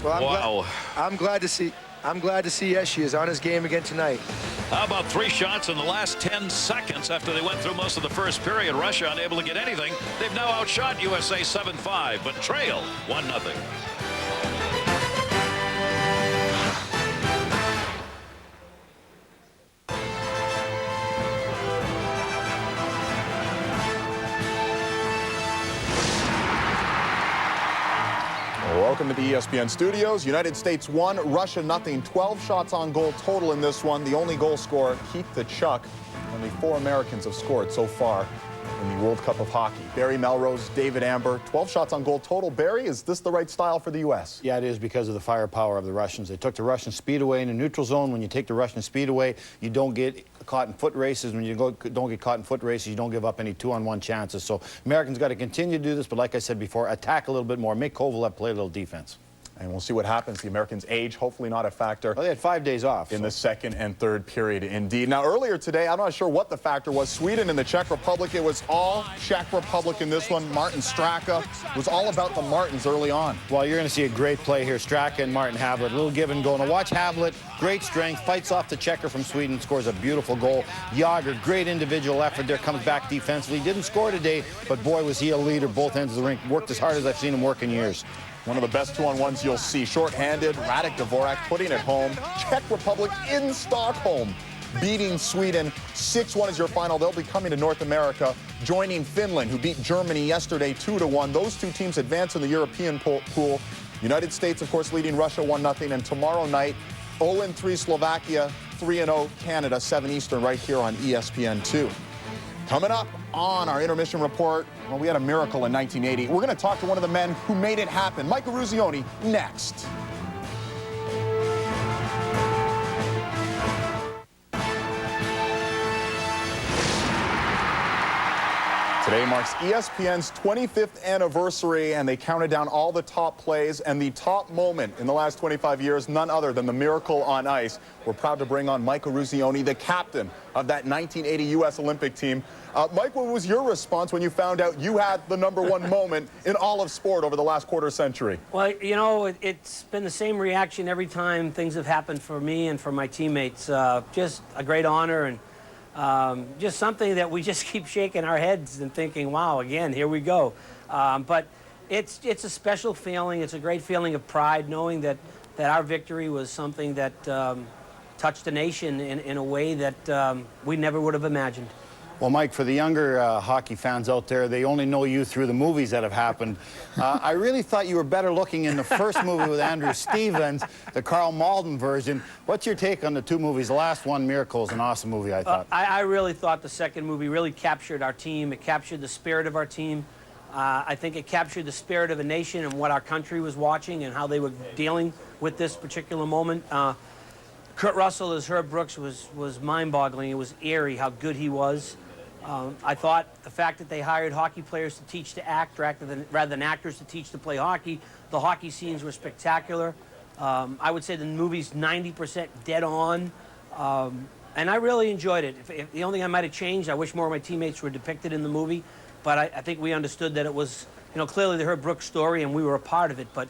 Well, I'm glad to see Esche is on his game again tonight. How about 3 shots in the last 10 seconds after they went through most of the first period? Russia unable to get anything. They've now outshot USA 7-5, but trail 1-0. Welcome Welcome to the ESPN studios. United States 1, Russia nothing. 12 shots on goal total in this one. The only goal scorer, Tkachuk. Only 4 Americans have scored so far in the World Cup of Hockey. Barry, Melrose, David Amber, 12 shots on goal total. Barry, is this the right style for the U.S.? Yeah, it is because of the firepower of the Russians. They took the Russian speed away in the neutral zone. When you take the Russian speed away, you don't get caught in foot races. When you don't get caught in foot races, you don't give up any 2-on-1 chances. So Americans got to continue to do this, but like I said before, attack a little bit more. Make Kovalchuk play a little defense. And we'll see what happens. The Americans' age, hopefully not a factor. Well, they had 5 days off. In the second and third period, indeed. Now, earlier today, I'm not sure what the factor was. Sweden and the Czech Republic. It was all Czech Republic in this one. Martin Straka. It was all about the Martins early on. Well, you're going to see a great play here. Straka and Martin Havlat. A little give and go. Now watch Havlat. Great strength. Fights off the checker from Sweden. Scores a beautiful goal. Yager, great individual effort there. Comes back defensively. Didn't score today, but boy, was he a leader. Both ends of the rink. Worked as hard as I've seen him work in years. One of the best 2-on-1s you'll see. Short-handed, Radek Dvorak putting it home. Czech Republic in Stockholm, beating Sweden. 6-1 is your final. They'll be coming to North America, joining Finland, who beat Germany yesterday 2-1. Those two teams advance in the European pool. United States, of course, leading Russia 1-0. And tomorrow night, 0-3 Slovakia, 3-0 Canada, 7 Eastern, right here on ESPN2. Coming up on our intermission report, well, we had a miracle in 1980. We're going to talk to one of the men who made it happen, Mike Eruzione, next. Today marks ESPN's 25th anniversary, and they counted down all the top plays and the top moment in the last 25 years, none other than the miracle on ice. We're proud to bring on Mike Eruzione, the captain of that 1980 U.S. Olympic team. Mike, what was your response when you found out you had the #1 moment in all of sport over the last quarter century? Well, you know, it's been the same reaction every time things have happened for me and for my teammates. Just a great honor, and just something that we just keep shaking our heads and thinking, wow, again, here we go. But it's a special feeling. It's a great feeling of pride, knowing that our victory was something that touched the nation in a way that we never would have imagined. Well, Mike, for the younger hockey fans out there, they only know you through the movies that have happened. I really thought you were better looking in the first movie with Andrew Stevens, the Carl Malden version. What's your take on the 2 movies? The last one, Miracle, is an awesome movie, I thought. I really thought the second movie really captured our team. It captured the spirit of our team. I think it captured the spirit of a nation and what our country was watching and how they were dealing with this particular moment. Kurt Russell as Herb Brooks was mind-boggling. It was eerie how good he was. I thought the fact that they hired hockey players to teach to act rather than actors to teach to play hockey, the hockey scenes were spectacular. I would say the movie's 90% dead on, and I really enjoyed it. If the only thing I might have changed, I wish more of my teammates were depicted in the movie, but I think we understood that it was, you know, clearly the Herb Brooks story, and we were a part of it. But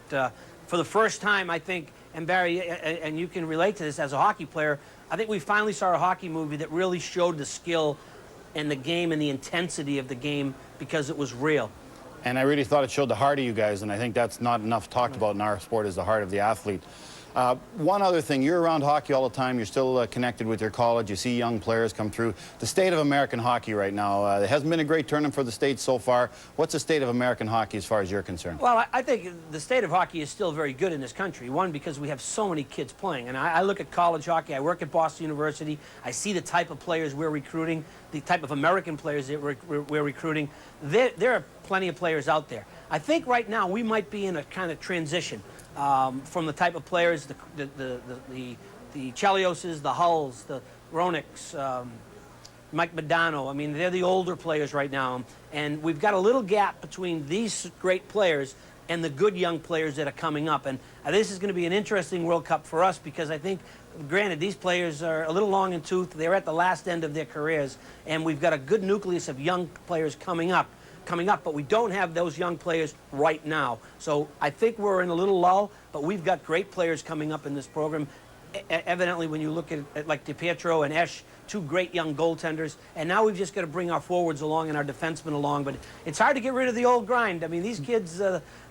for the first time, I think, and Barry, and you can relate to this as a hockey player, I think we finally saw a hockey movie that really showed the skill and the game and the intensity of the game because it was real. And I really thought it showed the heart of you guys, and I think that's not enough talked about in our sport, is the heart of the athlete. One other thing, you're around hockey all the time. You're still connected with your college. You see young players come through. The state of American hockey right now, there hasn't been a great tournament for the States so far. What's the state of American hockey as far as you're concerned? Well, I think the state of hockey is still very good in this country. One, because we have so many kids playing. And I look at college hockey. I work at Boston University. I see the type of players we're recruiting, the type of American players that we're recruiting. There are plenty of players out there. I think right now we might be in a kind of transition. From the type of players, the Chelioses, the Hulls, the Roenics, Mike Modano. I mean, they're the older players right now. And we've got a little gap between these great players and the good young players that are coming up. And this is going to be an interesting World Cup for us because I think, granted, these players are a little long in tooth. They're at the last end of their careers. And we've got a good nucleus of young players coming up, but we don't have those young players right now. So I think we're in a little lull, but we've got great players coming up in this program. Evidently, when you look at like DiPietro and Esche, 2 great young goaltenders, and now we've just got to bring our forwards along and our defensemen along, but it's hard to get rid of the old grind. I mean, these kids,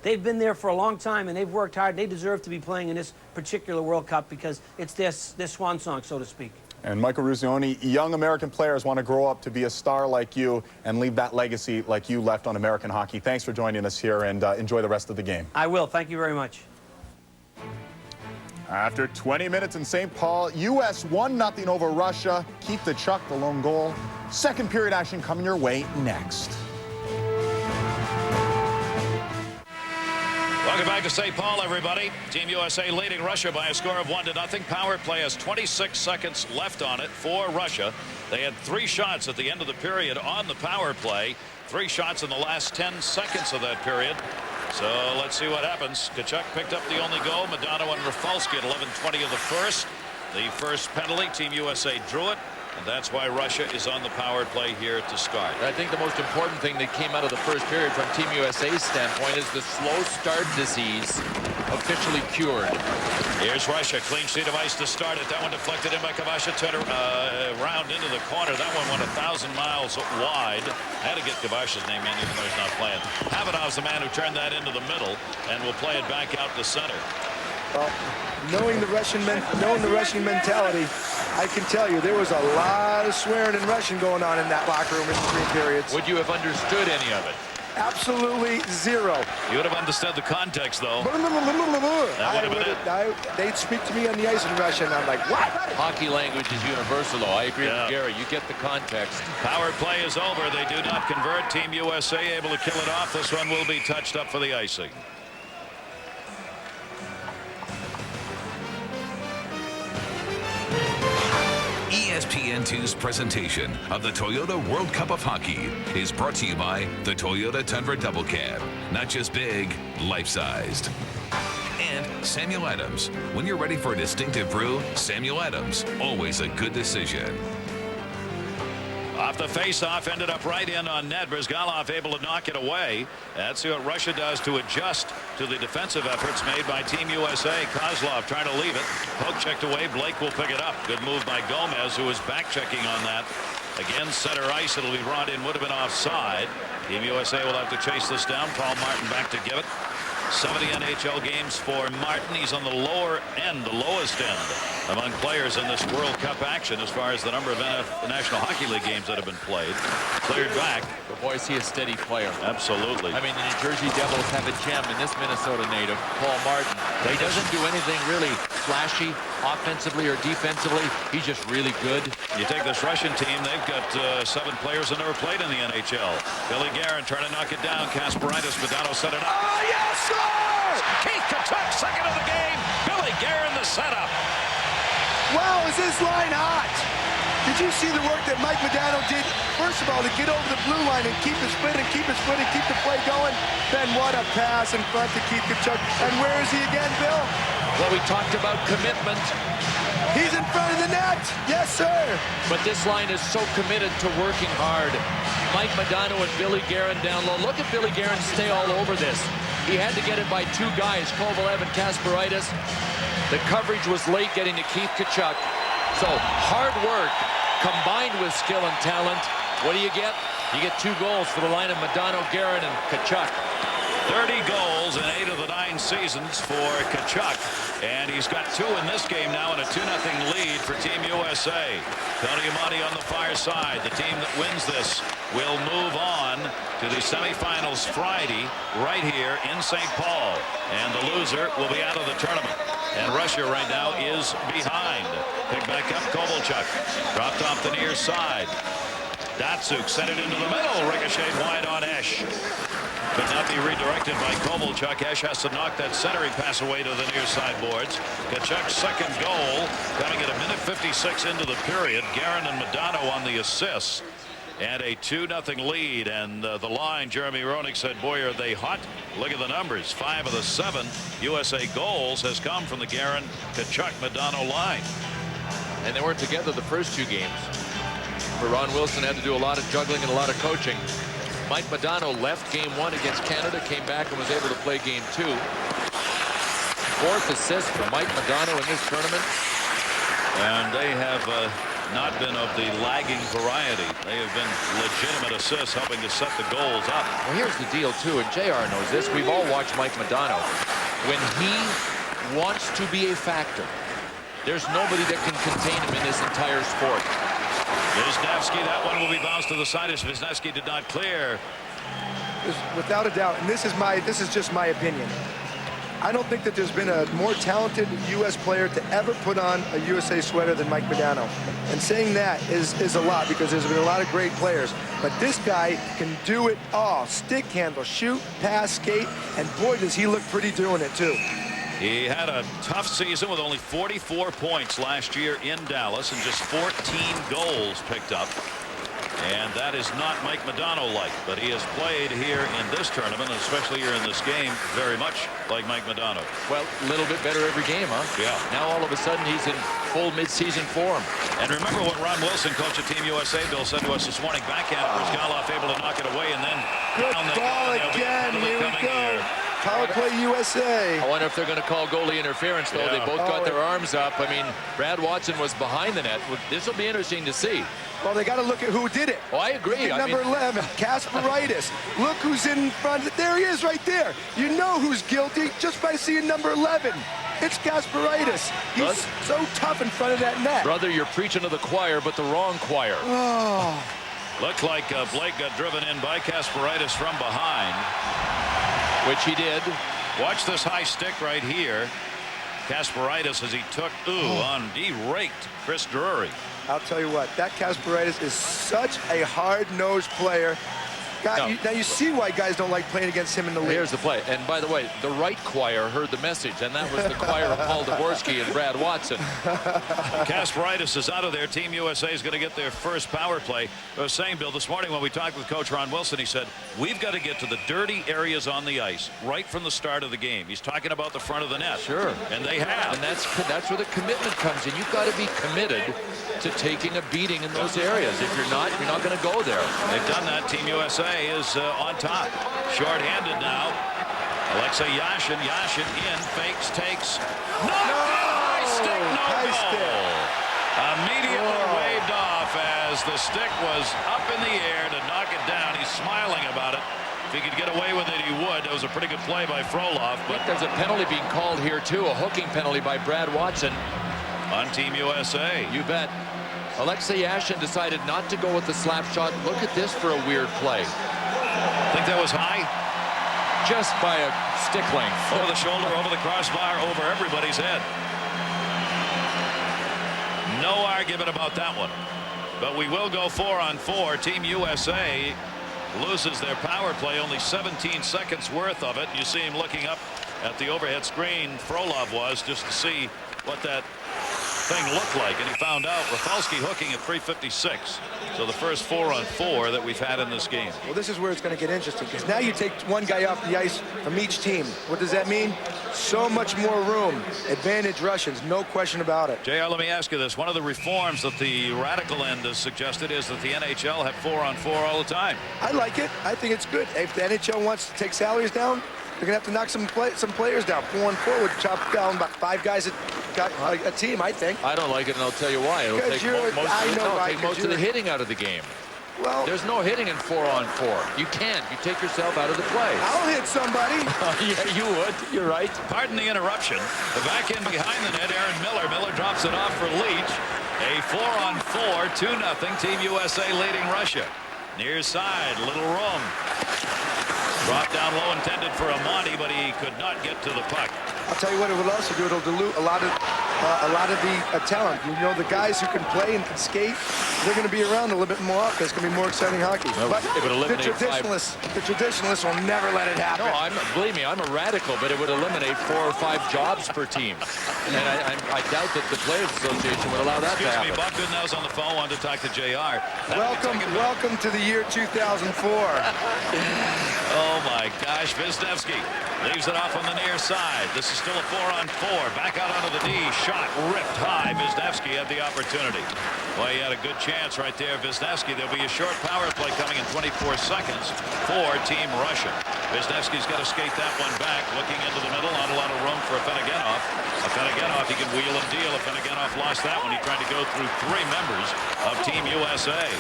they've been there for a long time, and they've worked hard. They deserve to be playing in this particular World Cup because it's their swan song, so to speak. And Mike Eruzione, young American players want to grow up to be a star like you and leave that legacy like you left on American hockey. Thanks for joining us here, and enjoy the rest of the game. I will. Thank you very much. After 20 minutes in St. Paul, U.S. 1-0 over Russia. Keep Tkachuk the lone goal. Second period action coming your way next. Welcome back to St. Paul, everybody. Team USA leading Russia by a score of 1-0. Power play has 26 seconds left on it for Russia. They had 3 shots at the end of the period on the power play. 3 shots in the last 10 seconds of that period. So let's see what happens. Tkachuk picked up the only goal. Modano and Rafalski at 11:20 of the first. The first penalty, Team USA drew it. And that's why Russia is on the power play here to start. I think the most important thing that came out of the first period from Team USA's standpoint is the slow start disease officially cured. Here's Russia, clean sheet of ice to start it. That one deflected in by Kovalchuk, turned round into the corner. That one went 1,000 miles wide. I had to get Kovalchuk's name in even though he's not playing. Havanov's the man who turned that into the middle and will play it back out to center. Well, knowing the Russian mentality, I can tell you there was a lot of swearing in Russian going on in that locker room in between periods. Would you have understood any of it? Absolutely zero. You would have understood the context, though. That would have been it. They'd speak to me on the ice in Russian, and I'm like, what? Hockey language is universal, though. I agree with Gary. You get the context. Power play is over. They do not convert. Team USA able to kill it off. This one will be touched up for the icing. ESPN2's presentation of the Toyota World Cup of Hockey is brought to you by the Toyota Tundra Double Cab. Not just big, life-sized. And Samuel Adams. When you're ready for a distinctive brew, Samuel Adams, always a good decision. Off the face-off, ended up right in on net. Bryzgalov able to knock it away. That's what Russia does to adjust to the defensive efforts made by Team USA. Kozlov trying to leave it. Poke checked away. Blake will pick it up. Good move by Gomez, who was back-checking on that. Again, center ice. It'll be brought in. Would have been offside. Team USA will have to chase this down. Paul Martin back to give it. 70 NHL games for Martin. He's on the lower end, the lowest end among players in this World Cup action as far as the number of National Hockey League games that have been played. Cleared back. But boy, is he a steady player. Absolutely. I mean, the New Jersey Devils have a gem in this Minnesota native, Paul Martin. He doesn't do anything really flashy offensively or defensively. He's just really good. You take this Russian team, they've got 7 players who never played in the NHL. Billy Guerin trying to knock it down. Kasparaitis, Modano set it up. Oh, yes, scores! Keith Tkachuk, second of the game. Billy Guerin, the setup. Wow, is this line hot? Did you see the work that Mike Modano did? First of all, to get over the blue line and keep his foot and keep his foot and keep the play going. Then what a pass in front to Keith Tkachuk. And where is he again, Bill? Well, we talked about commitment. He's in front of the net. Yes, sir. But this line is so committed to working hard. Mike Modano and Billy Guerin down low. Look at Billy Guerin stay all over this. He had to get it by 2 guys, Kovalev and Kasparaitis. The coverage was late getting to Keith Tkachuk. So hard work combined with skill and talent. What do you get? You get 2 goals for the line of Modano, Guerin, and Tkachuk. 30 goals in 8 of the 9 seasons for Tkachuk. And he's got 2 in this game now and a 2-0 lead for Team USA. Tony Amati on the far side. The team that wins this will move on to the semifinals Friday right here in St. Paul. And the loser will be out of the tournament. And Russia right now is behind. Pick back up, Kovalchuk. Dropped off the near side. Datsuk sent it into the middle. Ricocheted wide on Esche. Could not be redirected by Kovalchuk. Esche has to knock that centering pass away to the near side boards. Tkachuk's second goal coming at 1:56 into the period. Guerin and Modano on the assists. And a 2-0 lead. And the line, Jeremy Roenick said, boy, are they hot. Look at the numbers. 5 of the 7 USA goals has come from the Guerin, Tkachuk, Modano line. And they weren't together the first 2 games. For Ron Wilson had to do a lot of juggling and a lot of coaching. Mike Modano left game 1 against Canada, came back and was able to play game 2. 4th assist for Mike Modano in this tournament. And they have not been of the lagging variety. They have been legitimate assists helping to set the goals up. Well, here's the deal, too, and JR knows this. We've all watched Mike Modano. When he wants to be a factor, there's nobody that can contain him in this entire sport. Wisniewski, that one will be bounced to the side as Wisniewski did not clear. Without a doubt, and this is just my opinion. I don't think that there's been a more talented U.S. player to ever put on a USA sweater than Mike Modano. And saying that is a lot because there's been a lot of great players. But this guy can do it all. Stick handle, shoot, pass, skate, and boy, does he look pretty doing it too. He had a tough season with only 44 points last year in Dallas and just 14 goals picked up. And that is not Mike Modano-like, but he has played here in this tournament, and especially here in this game, very much like Mike Modano. Well, a little bit better every game, huh? Yeah. Now all of a sudden he's in full mid-season form. And remember what Ron Wilson, coach of Team USA, Bill, said to us this morning. Backhand, Bryzgalov able to knock it away, and then Good down the ball again. Here we go. Power play USA. I wonder if they're going to call goalie interference, though. Yeah. They both got their arms up. I mean, Brad Watson was behind the net. This will be interesting to see. Well, they got to look at who did it. Oh, I agree. Number 11, Kasparaitis. Look who's in front. There he is right there. You know who's guilty just by seeing number 11. It's Kasparaitis. He's so tough in front of that net. Brother, you're preaching to the choir, but the wrong choir. Oh. Looked like Blake got driven in by Kasparaitis from behind. Which he did. Watch this high stick right here. Kasparaitis as he took, he raked Chris Drury. I'll tell you what, that Kasparaitis is such a hard-nosed player. God, now you see why guys don't like playing against him in the league. Here's the play. And by the way, the right choir heard the message, and that was the choir of Paul Dvorsky and Brad Watson. Kasparaitis is out of there. Team USA is going to get their first power play. I was saying, Bill, this morning when we talked with Coach Ron Wilson, he said, we've got to get to the dirty areas on the ice right from the start of the game. He's talking about the front of the net. Sure. And they have. And that's where the commitment comes in. You've got to be committed to taking a beating in those areas. If you're not going to go there. They've done that. Team USA is on top. Short-handed now. Alexei Yashin. Yashin in. Fakes. Takes. No! High stick. No goal. Immediately waved off as the stick was up in the air to knock it down. He's smiling about it. If he could get away with it, he would. That was a pretty good play by Frolov. But there's a penalty being called here, too. A hooking penalty by Brad Watson. On Team USA. You bet. Alexei Yashin decided not to go with the slap shot. Look at this for a weird play. Think that was high? Just by a stick length. Over the shoulder, over the crossbar, over everybody's head. No argument about that one. But we will go 4-on-4. Team USA loses their power play. Only 17 seconds worth of it. You see him looking up at the overhead screen. Frolov was, just to see what that thing looked like, and he found out Rafalski hooking at 3:56. So the first 4-on-4 that we've had in this game. Well, this is where it's going to get interesting, because now you take one guy off the ice from each team. What does that mean? So much more room. Advantage Russians, no question about it. JR, let me ask you this. One of the reforms that the radical end has suggested is that the NHL have 4-on-4 all the time. I like it. I think it's good. If the NHL wants to take salaries down, they're going to have to knock some players down. 4-on-4 would chop down about 5 guys a team, I think. I don't like it, and I'll tell you why. It'll take most of the hitting out of the game. Well, there's no hitting in 4-on-4. You can't. You take yourself out of the play. I'll hit somebody. Yeah, you would. You're right. Pardon the interruption. The back end behind the net, Aaron Miller. Miller drops it off for Leach. A 4-on-4, 2-0. Team USA leading Russia. Near side, little room. Dropped down low, intended for Amandi, but he could not get to the puck. I'll tell you what it will also do. It'll dilute a lot of the talent. You know, the guys who can play and can skate, they're going to be around a little bit more often. It's going to be more exciting hockey. No, but it would eliminate the traditionalists will never let it happen. No, believe me, I'm a radical, but it would eliminate 4 or 5 jobs per team. And I doubt that the Players Association would allow that to happen. Excuse me, Bob Goodnow's on the phone. Wanted to talk to JR. Welcome to the year 2004. Oh my gosh, Wisniewski leaves it off on the near side. This is still a 4-on-4. Back out onto the D. Shot ripped high. Wisniewski had the opportunity. Well, he had a good chance right there, Wisniewski. There'll be a short power play coming in 24 seconds for Team Russia. Wisniewski's got to skate that one back. Looking into the middle. Not a lot of room for Afanasenkov. Afanasenkov, he can wheel and deal. Afanasenkov lost that one. He tried to go through 3 members of Team USA.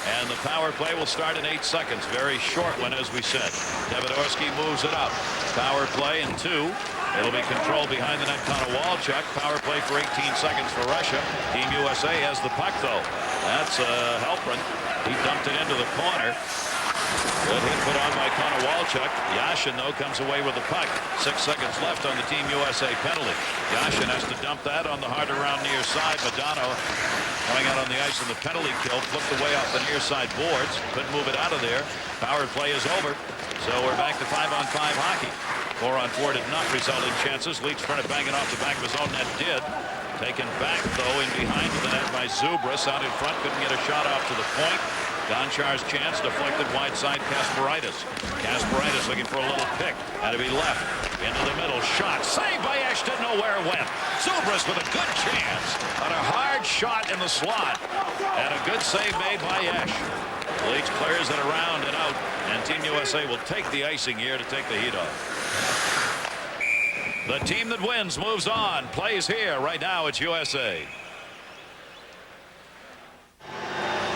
And the power play will start in 8 seconds. Very short one, as we said. Davidorski moves it up. Power play in 2. It'll be controlled behind the net. Kovalchuk. Power play for 18 seconds for Russia. Team USA has the puck, though. That's Halprin. He dumped it into the corner. Good hit put on by Kovalchuk. Yashin, though, comes away with the puck. 6 seconds left on the Team USA penalty. Yashin has to dump that on the hard around near side. Modano coming out on the ice in the penalty kill. Flipped away off the near side boards. Couldn't move it out of there. Power play is over. So we're back to 5-on-5 hockey. 4-on-4 did not result in chances. Leach trying to bang it off the back of his own net did. Taken back, though, in behind the net by Zubrus. Out in front, couldn't get a shot off to the point. Gonchar's chance deflected wide side. Kasparaitis looking for a little pick. Had to be left into the middle. Shot saved by Esche. Didn't know where it went. Zubrus with a good chance on a hard shot in the slot, and a good save made by Esche. Leach clears it around and out, and Team USA will take the icing here to take the heat off. The team that wins moves on. Plays here. Right now it's USA.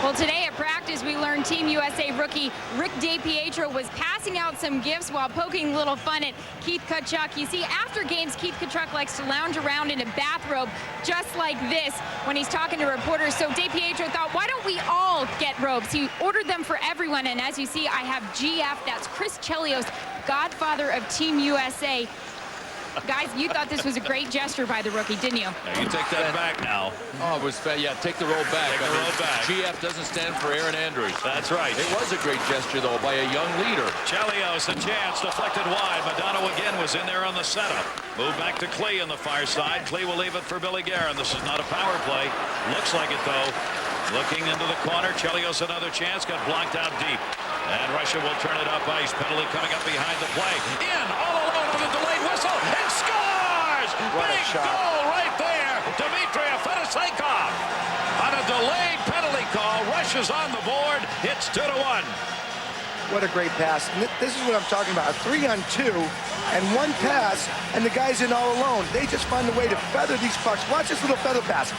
Well, today at practice, we learned Team USA rookie Rick DiPietro was passing out some gifts while poking a little fun at Keith Tkachuk. You see, after games, Keith Tkachuk likes to lounge around in a bathrobe just like this when he's talking to reporters. So DiPietro thought, why don't we all get robes? He ordered them for everyone. And as you see, I have GF. That's Chris Chelios, godfather of Team USA. Guys, you thought this was a great gesture by the rookie, didn't you? Now you take that back now. Oh, it was yeah, take the robe back. Take the robe back. GF doesn't stand for Aaron Andrews. That's right. It was a great gesture, though, by a young leader. Chelios, a chance, deflected wide. Modano again was in there on the setup. Move back to Klee on the far side. Klee will leave it for Billy Guerin. This is not a power play. Looks like it, though. Looking into the corner. Chelios another chance. Got blocked out deep. And Russia will turn it up ice. Penalty coming up behind the play. In, all alone with a delayed whistle. And scores! What a Big shot. goal right there. Dmitri Afanasenkov. On a delayed penalty call. Russia's on the board. It's 2-1. What a great pass. And this is what I'm talking about. A 3-on-2 and one pass, and the guy's in all alone. They just find a way to feather these pucks. Watch this little feather pass.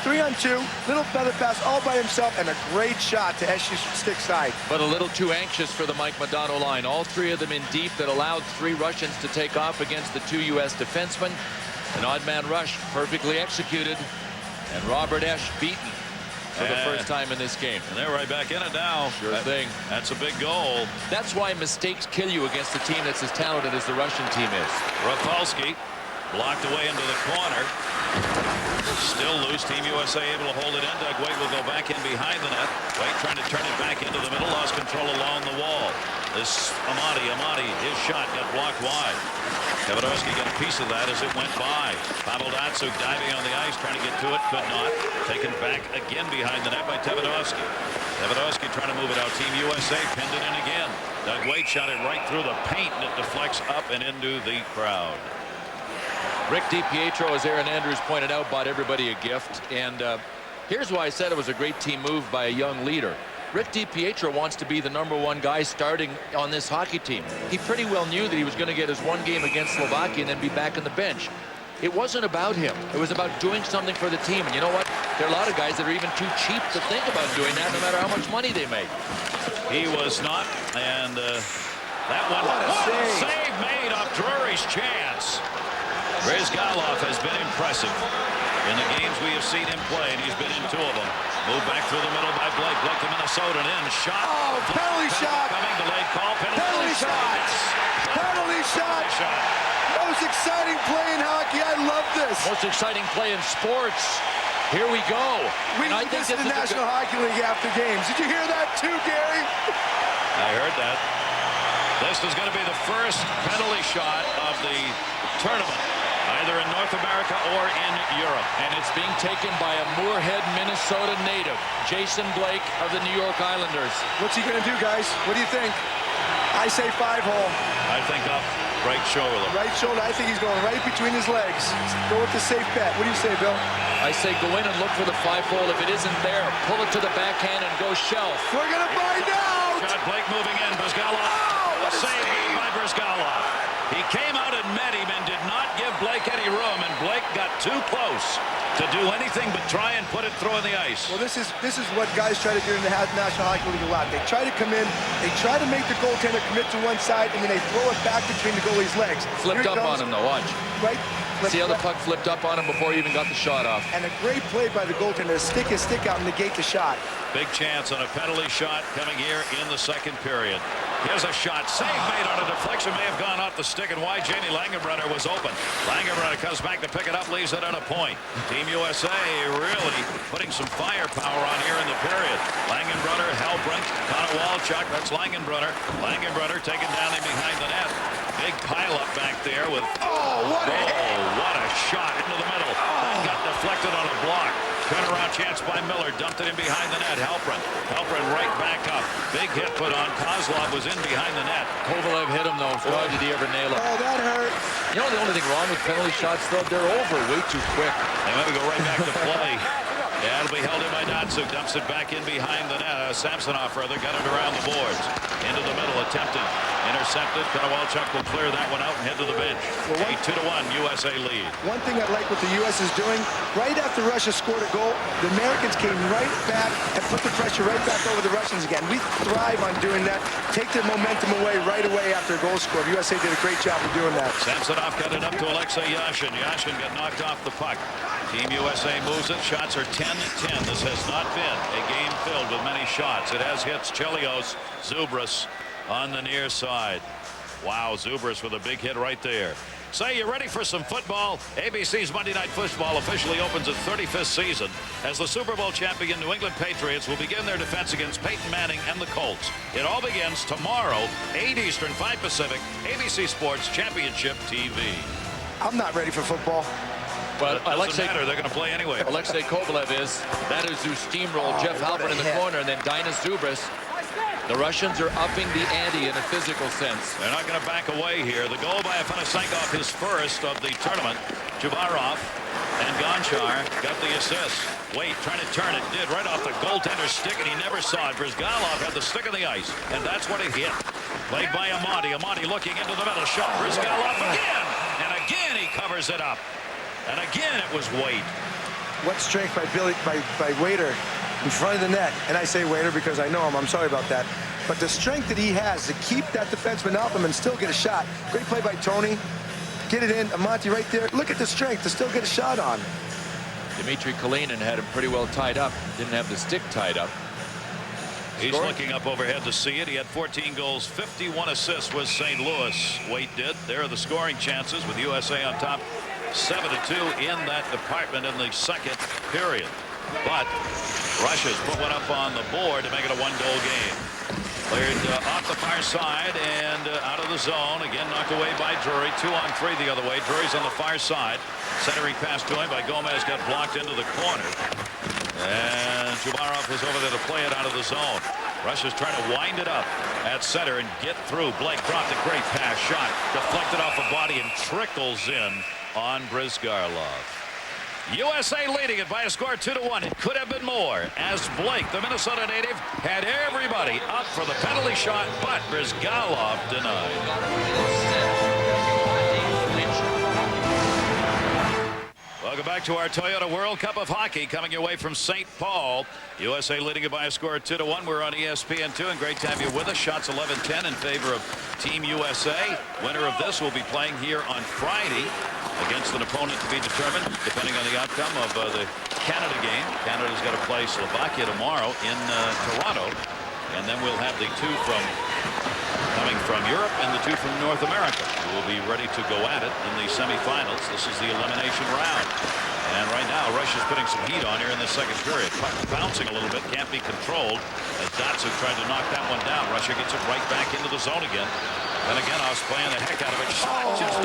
3-on-2, little feather pass all by himself, and a great shot to Esche's stick side. But a little too anxious for the Mike Modano line. All three of them in deep that allowed 3 Russians to take off against the 2 U.S. defensemen. An odd man rush, perfectly executed, and Robert Esche beaten for the first time in this game. And they're right back in it now. Sure thing. That's a big goal. That's why mistakes kill you against a team that's as talented as the Russian team is. Rafalski blocked away into the corner. Still loose. Team USA able to hold it in. Doug Waite will go back in behind the net. Waite trying to turn it back into the middle. Lost control along the wall. This Amati, his shot got blocked wide. Davidovsky got a piece of that as it went by. Pavel Datsyuk diving on the ice, trying to get to it, could not. Taken back again behind the net by Davidovsky. Davidovsky trying to move it out. Team USA pinned it in again. Doug Waite shot it right through the paint, and it deflects up and into the crowd. Rick DiPietro, as Aaron Andrews pointed out, bought everybody a gift. And here's why I said it was a great team move by a young leader. Rick DiPietro wants to be the #1 guy starting on this hockey team. He pretty well knew that he was going to get his 1 game against Slovakia and then be back on the bench. It wasn't about him. It was about doing something for the team. And you know what? There are a lot of guys that are even too cheap to think about doing that, no matter how much money they make. He was not, and that one, What a save made off Drury's chance. Bryzgalov has been impressive in the games we have seen him play, and he's been in 2 of them. Moved back through the middle by Blake. Blake to Minnesota and in. Shot. Oh, penalty shot. Coming, delayed call. Penalty shot. Penalty shot. Most exciting play in hockey. I love this. Most exciting play in sports. Here we go. We do this in the National Hockey League after games. Did you hear that too, Gary? I heard that. This is going to be the first penalty shot of the tournament, either in North America or in Europe. And it's being taken by a Moorhead, Minnesota native, Jason Blake of the New York Islanders. What's he going to do, guys? What do you think? I say 5-hole. I think up right shoulder. Right shoulder. I think he's going right between his legs. Go with the safe bet. What do you say, Bill? I say go in and look for the 5-hole. If it isn't there, pull it to the backhand and go shelf. We're going to find out. Shot, Blake moving in. Bryzgalov. Oh, what a save save by Bryzgalov. He came out and met him and did not give Blake any room, and Blake got too close to do anything but try and put it through on the ice. Well, this is what guys try to do in the National Hockey League a lot. They try to come in, they try to make the goaltender commit to one side, and then they throw it back between the goalie's legs. Flipped up on him, though. Watch. Right? See how the puck flipped up on him before he even got the shot off. And a great play by the goaltender to stick his stick out and negate the shot. Big chance on a penalty shot coming here in the second period. Here's a shot. Save made on a deflection. May have gone off the stick, and why Jamie Langenbrunner was open. Langenbrunner comes back to pick it up, leaves it on a point. Team USA really putting some firepower on here in the period. Langenbrunner, Halprin, Kovalchuk. That's Langenbrunner. Langenbrunner taken down in behind the net. Big pile up back there with. What a shot into the middle. That got deflected on a block. Turnaround chance by Miller. Dumped it in behind the net. Halprin right back up. Big hit put on. Kozlov was in behind the net. Kovalev hit him, though. God, did he ever nail it? Oh, that hurt. You know the only thing wrong with penalty shots, though? They're over way too quick. They want to go right back to play. Yeah, it'll be held in by Tkachuk. Dumps it back in behind the net. Samsonov, rather, got it around the boards. Into the middle, attempted. Intercepted. Kovalchuk will clear that one out and head to the bench. A 2-1 USA lead. One thing I like what the U.S. is doing, right after Russia scored a goal, the Americans came right back and put the pressure right back over the Russians again. We thrive on doing that. Take the momentum away right away after a goal scored. USA did a great job of doing that. Samsonov got it up to Alexei Yashin. Yashin got knocked off the puck. Team USA moves it. Shots are 10-10. This has not been a game filled with many shots. It has hits Chelios, Zubrus on the near side. Wow, Zubrus with a big hit right there. Say, you ready for some football? ABC's Monday Night Football officially opens its 35th season as the Super Bowl champion New England Patriots will begin their defense against Peyton Manning and the Colts. It all begins tomorrow, 8 Eastern, 5 Pacific, ABC Sports Championship TV. I'm not ready for football. Well, Alexei, they're going to play anyway. Alexei Kovalev is. That is who steamrolled Jeff Halpern in the corner, and then Dainius Zubrus. The Russians are upping the ante in a physical sense. They're not going to back away here. The goal by Afanasenkov, his first of the tournament. Zubrus and Gonchar got the assist. Wait, trying to turn it. Did right off the goaltender's stick, and he never saw it. Bryzgalov had the stick on the ice, and that's what it hit. Played by Amati. Amati looking into the middle. Shot Bryzgalov again. And again he covers it up. And again it was Wade. What strength by Waiter in front of the net. And I say Waiter because I know him. I'm sorry about that. But the strength that he has to keep that defenseman off him and still get a shot. Great play by Tony. Get it in. Amati right there. Look at the strength to still get a shot on. Dmitri Kalinin had him pretty well tied up. Didn't have the stick tied up. He's looking up overhead to see it. He had 14 goals, 51 assists with St. Louis. Wade did. There are the scoring chances with USA on top. 7-2 in that department in the second period. But Russia's put one up on the board to make it a 1-goal game. Cleared off the far side and out of the zone. Again knocked away by Drury. 2-on-3 the other way. Drury's on the far side. Centering pass to him by Gomez got blocked into the corner. And Zubrus is over there to play it out of the zone. Russia's trying to wind it up at center and get through. Blake dropped a great pass shot. Deflected off the body and trickles in on Bryzgalov. USA leading it by a score 2-1. It could have been more as Blake, the Minnesota native, had everybody up for the penalty shot, but Bryzgalov denied. Welcome back to our Toyota World Cup of Hockey coming your way from St. Paul. USA leading it by a score of 2-1. We're on ESPN2 and great to have you with us. Shots 11-10 in favor of Team USA. Winner of this will be playing here on Friday against an opponent to be determined depending on the outcome of the Canada game. Canada's got to play Slovakia tomorrow in Toronto. And then we'll have the two coming from Europe and the two from North America. We'll be ready to go at it in the semifinals. This is the elimination round. And right now, Russia's putting some heat on here in the second period. Puck bouncing a little bit, can't be controlled as Tkachuk tried to knock that one down. Russia gets it right back into the zone again. And again, I was playing the heck out of it.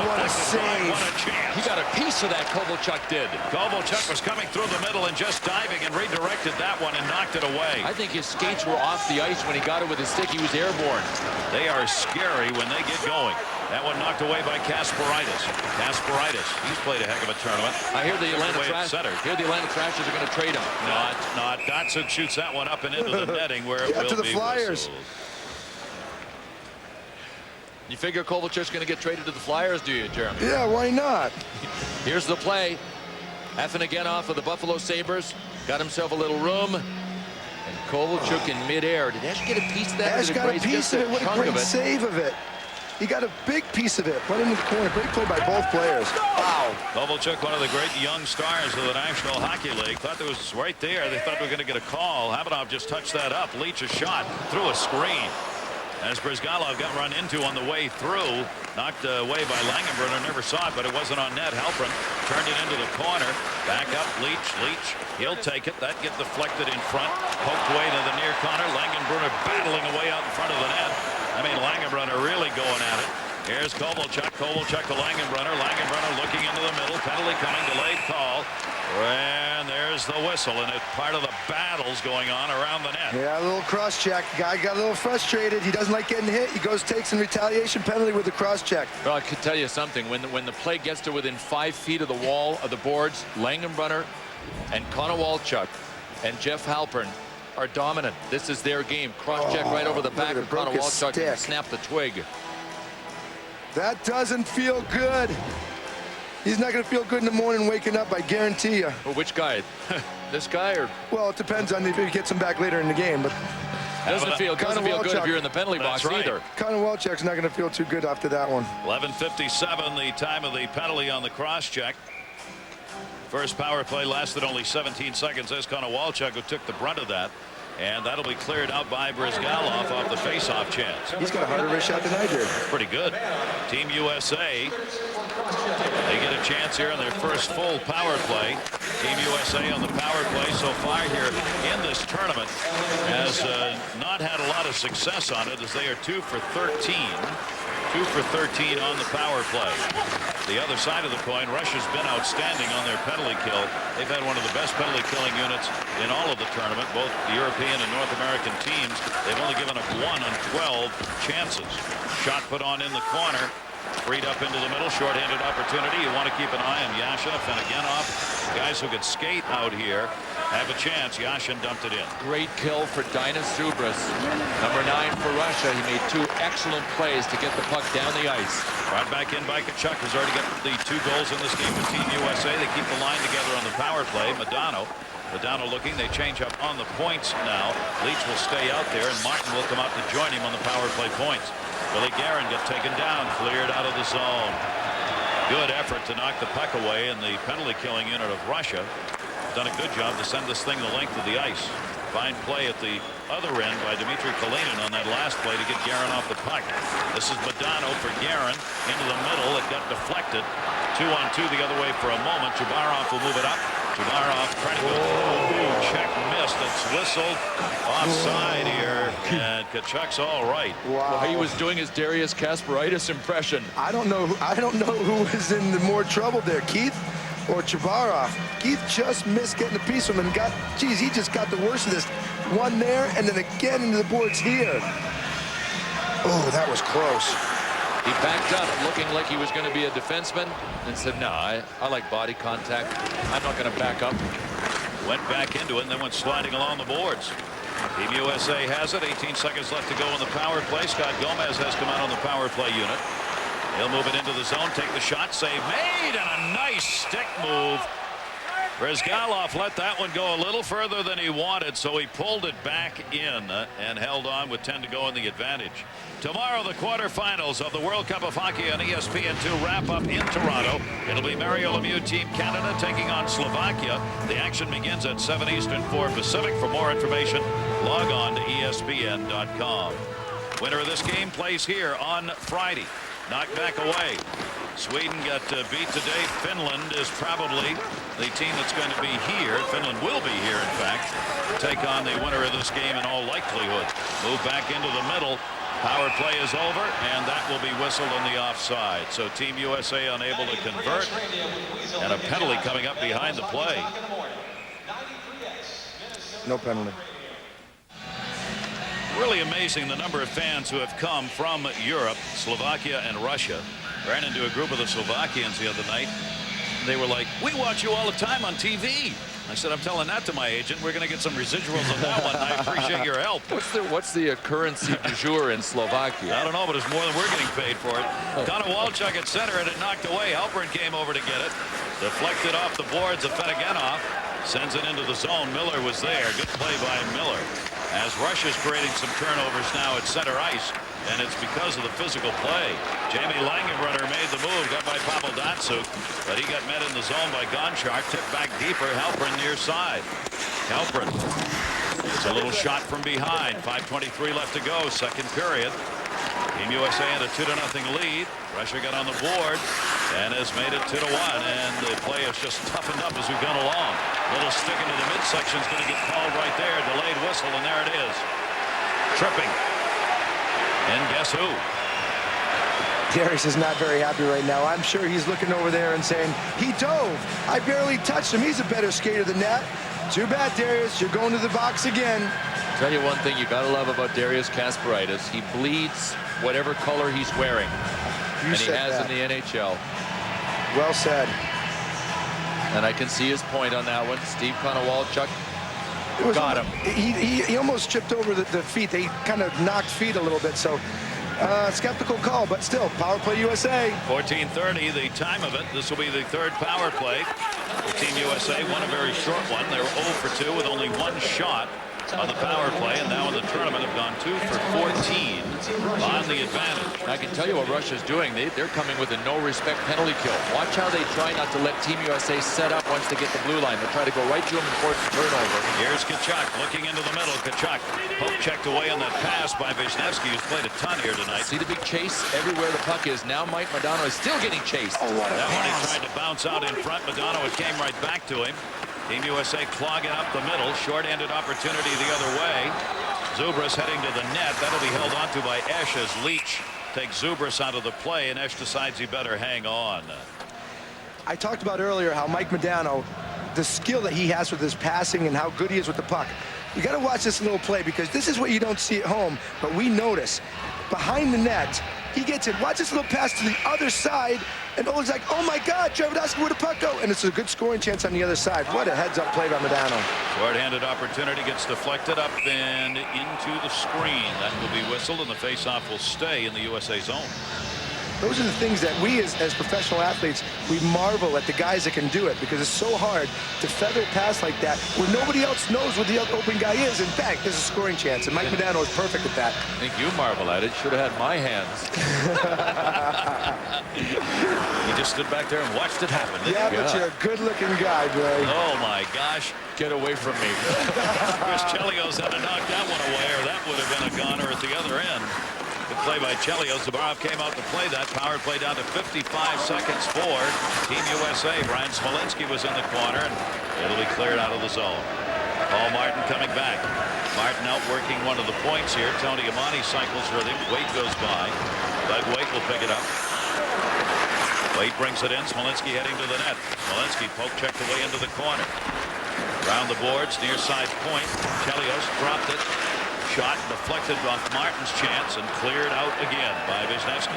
What a save. What a chance. He got a piece of that, Kovalchuk did. Kovalchuk was coming through the middle and just diving and redirected that one and knocked it away. I think his skates were off the ice when he got it with his stick. He was airborne. They are scary when they get going. That one knocked away by Kasparaitis. He's played a heck of a tournament. I hear the Atlanta Thrashers are going to trade him. Not. Tkachuk shoots that one up and into the netting where it will to the be Flyers. whistled. You figure Kovalchuk's going to get traded to the Flyers, do you, Jeremy? Yeah, why not? Here's the play. Afanasenkov of the Buffalo Sabres got himself a little room. And Kovalchuk in midair. Did Esche get a piece of that? Esche got a piece of it. What a great save of it. He got a big piece of it. Put into the corner. Great play by both players. Wow. Kovalchuk, one of the great young stars of the National Hockey League, thought that was right there. They thought we were going to get a call. Habanov just touched that up. Leach a shot through a screen. As Bryzgalov got run into on the way through, knocked away by Langenbrunner, never saw it, but it wasn't on net. Halpern turned it into the corner. Back up, Leach. He'll take it. That get deflected in front. Poked away to the near corner. Langenbrunner battling away out in front of the net. I mean, Langenbrunner really going at it. Here's Kovalchuk. Kovalchuk to Langenbrunner. Langenbrunner looking into the middle. Penalty coming. Delayed call. And there's the whistle, and it's part of the battles going on around the net. Yeah, a little cross check. Guy got a little frustrated. He doesn't like getting hit. He goes, takes an retaliation penalty with the cross check. Well, I could tell you something. When the play gets to within 5 feet of the wall of the boards, Langenbrunner and Kovalchuk and Jeff Halpern are dominant. This is their game. Cross check right over the back of Kovalchuk to snap the twig. That doesn't feel good. He's not going to feel good in the morning waking up, I guarantee you. Well, which guy? This guy or? Well, it depends on if he gets him back later in the game, but doesn't feel good if you're in the penalty box either. Kovalchuk's not going to feel too good after that one. 11:57, the time of the penalty on the cross check. First power play lasted only 17 seconds. There's Kovalchuk who took the brunt of that. And that'll be cleared out by Bryzgalov off the face-off chance. He's got a harder wrist shot than I did. Pretty good. Team USA, they get a chance here in their first full power play. Team USA on the power play so far here in this tournament has not had a lot of success on it, as they are 2 for 13. 2 for 13 on the power play. The other side of the coin, Russia's been outstanding on their penalty kill. They've had one of the best penalty killing units in all of the tournament, both the European and North American teams. They've only given up 1 on 12 chances. Shot put on in the corner. Freed up into the middle, short-handed opportunity. You want to keep an eye on Yashin and American. Guys who could skate out here have a chance. Yashin dumped it in. Great kill for Dainius Zubrus. Number 9 for Russia. He made 2 excellent plays to get the puck down the ice. Brought back in by Tkachuk, who's already got the 2 goals in this game with Team USA. They keep the line together on the power play. Modano looking. They change up on the points now. Leach will stay out there, and Martin will come out to join him on the power play points. Billy Guerin got taken down, cleared out of the zone. Good effort to knock the puck away, and the penalty killing unit of Russia done a good job to send this thing the length of the ice. Fine play at the other end by Dmitri Afanasenkov on that last play to get Guerin off the puck. This is Modano for Guerin into the middle. It got deflected. 2-on-2 the other way for a moment. Chubarov will move it up. Chubarov trying to go. Check missed. It's whistled offside here, and Tkachuk's all right. Wow. Well, he was doing his Darius Kasparaitis impression. I don't know who was in the more trouble there, Keith or Chubarov. Keith just missed getting a piece of him and he just got the worst of this. One there and then again into the boards here. Oh, that was close. He backed up looking like he was going to be a defenseman and said, no, I like body contact. I'm not going to back up. Went back into it and then went sliding along the boards. Team USA has it. 18 seconds left to go in the power play. Scott Gomez has come out on the power play unit. He'll move it into the zone, take the shot, save made, and a nice stick move. Bryzgalov let that one go a little further than he wanted, so he pulled it back in and held on with 10 to go in the advantage. Tomorrow, the quarterfinals of the World Cup of Hockey on ESPN2 wrap up in Toronto. It'll be Mario Lemieux Team Canada taking on Slovakia. The action begins at 7 Eastern, 4 Pacific. For more information, log on to ESPN.com. Winner of this game plays here on Friday. Knocked back away. Sweden got beat today. Finland is probably the team that's going to be here. Finland will be here, in fact, take on the winner of this game in all likelihood. Move back into the middle. Power play is over, and that will be whistled on the offside. So Team USA unable to convert, and a penalty coming up behind the play. No penalty. Really amazing the number of fans who have come from Europe, Slovakia, and Russia. Ran into a group of the Slovakians the other night. They were like, we watch you all the time on TV. I said, I'm telling that to my agent. We're going to get some residuals on that one. I appreciate your help. What's the currency du jour in Slovakia? I don't know, but it's more than we're getting paid for it. Kovalchuk at center, and it knocked away. Halpern came over to get it. Deflected off the boards of Afanasenkov. Sends it into the zone. Miller was there. Good play by Miller. As Russia's creating some turnovers now at center ice. and it's because of the physical play. Jamie Langenbrunner made the move, got by Pavel Datsyuk, but he got met in the zone by Gonchar. Tipped back deeper. Halpern near side. Halpern. It's a little shot from behind. 5:23 left to go. Second period. Team USA had a 2-0 lead. Russia got on the board and has made it 2-1. And the play has just toughened up as we've gone along. Little stick into the midsection is going to get called right there. Delayed whistle, and there it is. Tripping. And guess who? Dainius is not very happy right now. I'm sure he's looking over there and saying, he dove. I barely touched him. He's a better skater than that. Too bad, Dainius. You're going to the box again. Tell you one thing you got to love about Darius Kasparaitis. He bleeds whatever color he's wearing. You and he said has that. in the NHL. Well said. And I can see his point on that one. Steve Kovalchuk got him. He almost tripped over the feet. They kind of knocked feet a little bit. So skeptical call, but still, power play USA. 14:30, the time of it. This will be the third power play. Team USA won a very short one. They were 0 for 2 with only one shot on the power play, and now in the tournament have gone 2 for 14 on the advantage. I can tell you what Russia's doing. They're coming with a no-respect penalty kill. Watch how they try not to let Team USA set up once they get the blue line. They try to go right to him and force the turnover. Here's Tkachuk looking into the middle. Tkachuk poke checked away on that pass by Wisniewski, who's played a ton here tonight. See the big chase everywhere the puck is. Now Mike Modano is still getting chased. Oh, what a That one he pass. tried to bounce out in front. Modano, it came right back to him. Team USA clogging up the middle. Short-handed opportunity the other way. Zubrus heading to the net. That'll be held onto by Esche as Leach takes Zubrus out of the play, and Esche decides he better hang on. I talked about earlier how Mike Modano, the skill that he has with his passing and how good he is with the puck. You got to watch this little play because this is what you don't see at home, but we notice behind the net. He gets it. Watch this little pass to the other side, and Oleg's like, oh my God, Trevor Dawson, where'd the puck go? And it's a good scoring chance on the other side. What a heads-up play by Modano. Short-handed opportunity gets deflected up and into the screen. That will be whistled, and the face-off will stay in the USA zone. Those are the things that we as professional athletes, we marvel at the guys that can do it because it's so hard to feather a pass like that where nobody else knows what the open guy is. In fact, there's a scoring chance, and Mike Modano is perfect at that. I think you marvel at it. Should have had my hands. He just stood back there and watched it happen. Yeah, but you're a good-looking guy, Gray. Oh, my gosh. Get away from me. Chris Chelios had to knock that one away, or that would have been a goner at the other end. Good play by Chelios. Zabarov came out to play that. Power play down to 55 seconds for Team USA. Brian Smolinski was in the corner, and it'll be cleared out of the zone. Paul Martin coming back. Martin out working one of the points here. Tony Amani cycles with him. Waite goes by. Doug Waite will pick it up. Waite brings it in. Smolinski heading to the net. Smolinski poke checked away into the corner. Around the boards, near side point. Chelios dropped it. Shot deflected off Martin's chance and cleared out again by Wisniewski.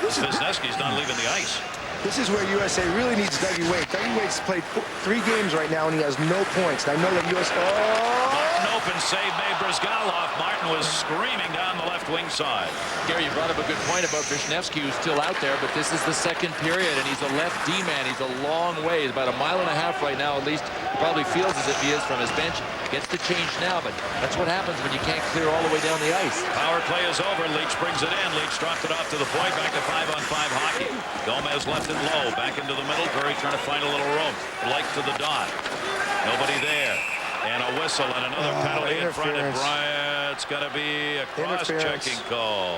Wisniewski's not leaving the ice. This is where USA really needs Dougie Waite. Dougie Waite's played 3 games right now, and he has no points. And I know that USA... Martin open save made Bryzgalov. Martin was screaming down the left wing side. Gary, you brought up a good point about Wisniewski, who's still out there, but this is the second period, and he's a left D-man. He's a long way. He's about a mile and a half right now, at least. Probably feels as if he is from his bench. Gets the change now, but that's what happens when you can't clear all the way down the ice. Power play is over. Leach brings it in. Leach dropped it off to the point. Back to 5-on-5 hockey. Gomez left it low. Back into the middle. Curry trying to find a little room. Blake to the dot. Nobody there. And a whistle and another penalty in front of Bryant. It's going to be a cross-checking call.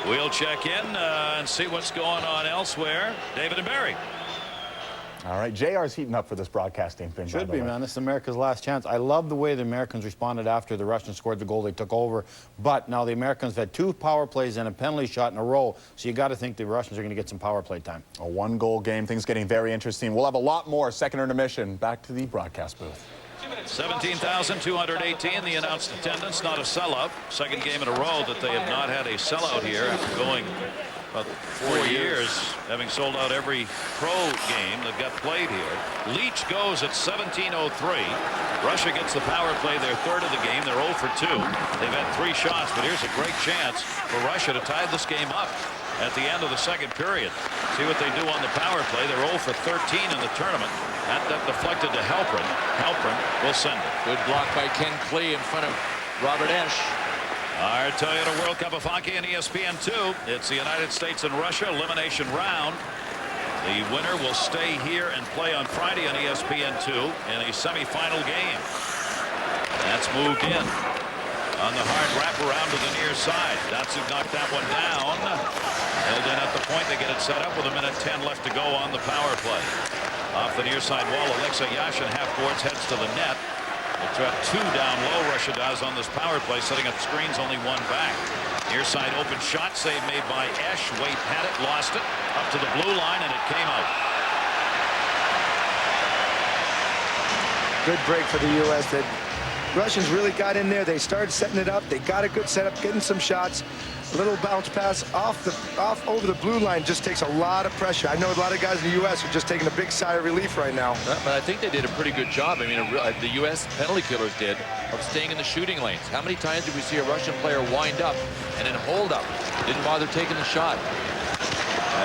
We'll check in and see what's going on elsewhere. David and Barry. All right, JR's heating up for this broadcasting thing. Should be, man. This is America's last chance. I love the way the Americans responded after the Russians scored the goal. They took over. But now the Americans had 2 power plays and a penalty shot in a row. So you got to think the Russians are going to get some power play time. A 1-goal game. Things getting very interesting. We'll have a lot more. Second intermission. Back to the broadcast booth. 17,218, the announced attendance, not a sellout. Second game in a row that they have not had a sellout here after going about 4 years, having sold out every pro game that got played here. Leach goes at 17:03. Russia gets the power play, their third of the game. They're 0 for 2. They've had 3 shots, but here's a great chance for Russia to tie this game up at the end of the second period. See what they do on the power play. They're 0 for 13 in the tournament. That deflected to Halpern. Halpern will send it. Good block by Ken Klee in front of Robert Esche. Our Toyota World Cup of Hockey on ESPN2. It's the United States and Russia elimination round. The winner will stay here and play on Friday on ESPN2 in a semifinal game. That's moved in on the hard wraparound to the near side. Datsuk knocked that one down. Held in at the point. They get it set up with 1:10 left to go on the power play. Off the near side wall, Alexei Yashin half boards, heads to the net. They've got 2 down low, Russia does, on this power play, setting up screens, only 1 back. Near side open shot, save made by Esche. Wait had it, lost it, up to the blue line, and it came out. Good break for the U.S. The Russians really got in there. They started setting it up. They got a good setup, getting some shots. A little bounce pass off over the blue line just takes a lot of pressure. I know a lot of guys in the U.S. are just taking a big sigh of relief right now. But I think they did a pretty good job. I mean, the U.S. penalty killers did, of staying in the shooting lanes. How many times did we see a Russian player wind up and then hold up? Didn't bother taking the shot.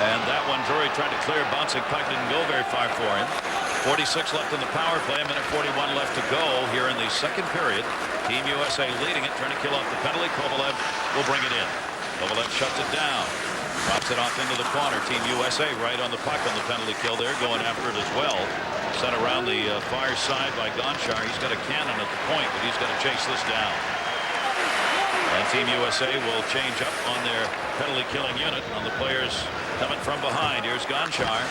And that one, Drury tried to clear, bouncing puck didn't go very far for him. 46 left in the power play, 1:41 left to go here in the second period. Team USA leading it, trying to kill off the penalty. Kovalev will bring it in. Kovalev shuts it down, drops it off into the corner. Team USA right on the puck on the penalty kill there, going after it as well. Sent around the far side by Gonchar. He's got a cannon at the point, but he's got to chase this down. And Team USA will change up on their penalty killing unit on the players coming from behind. Here's Gonchar.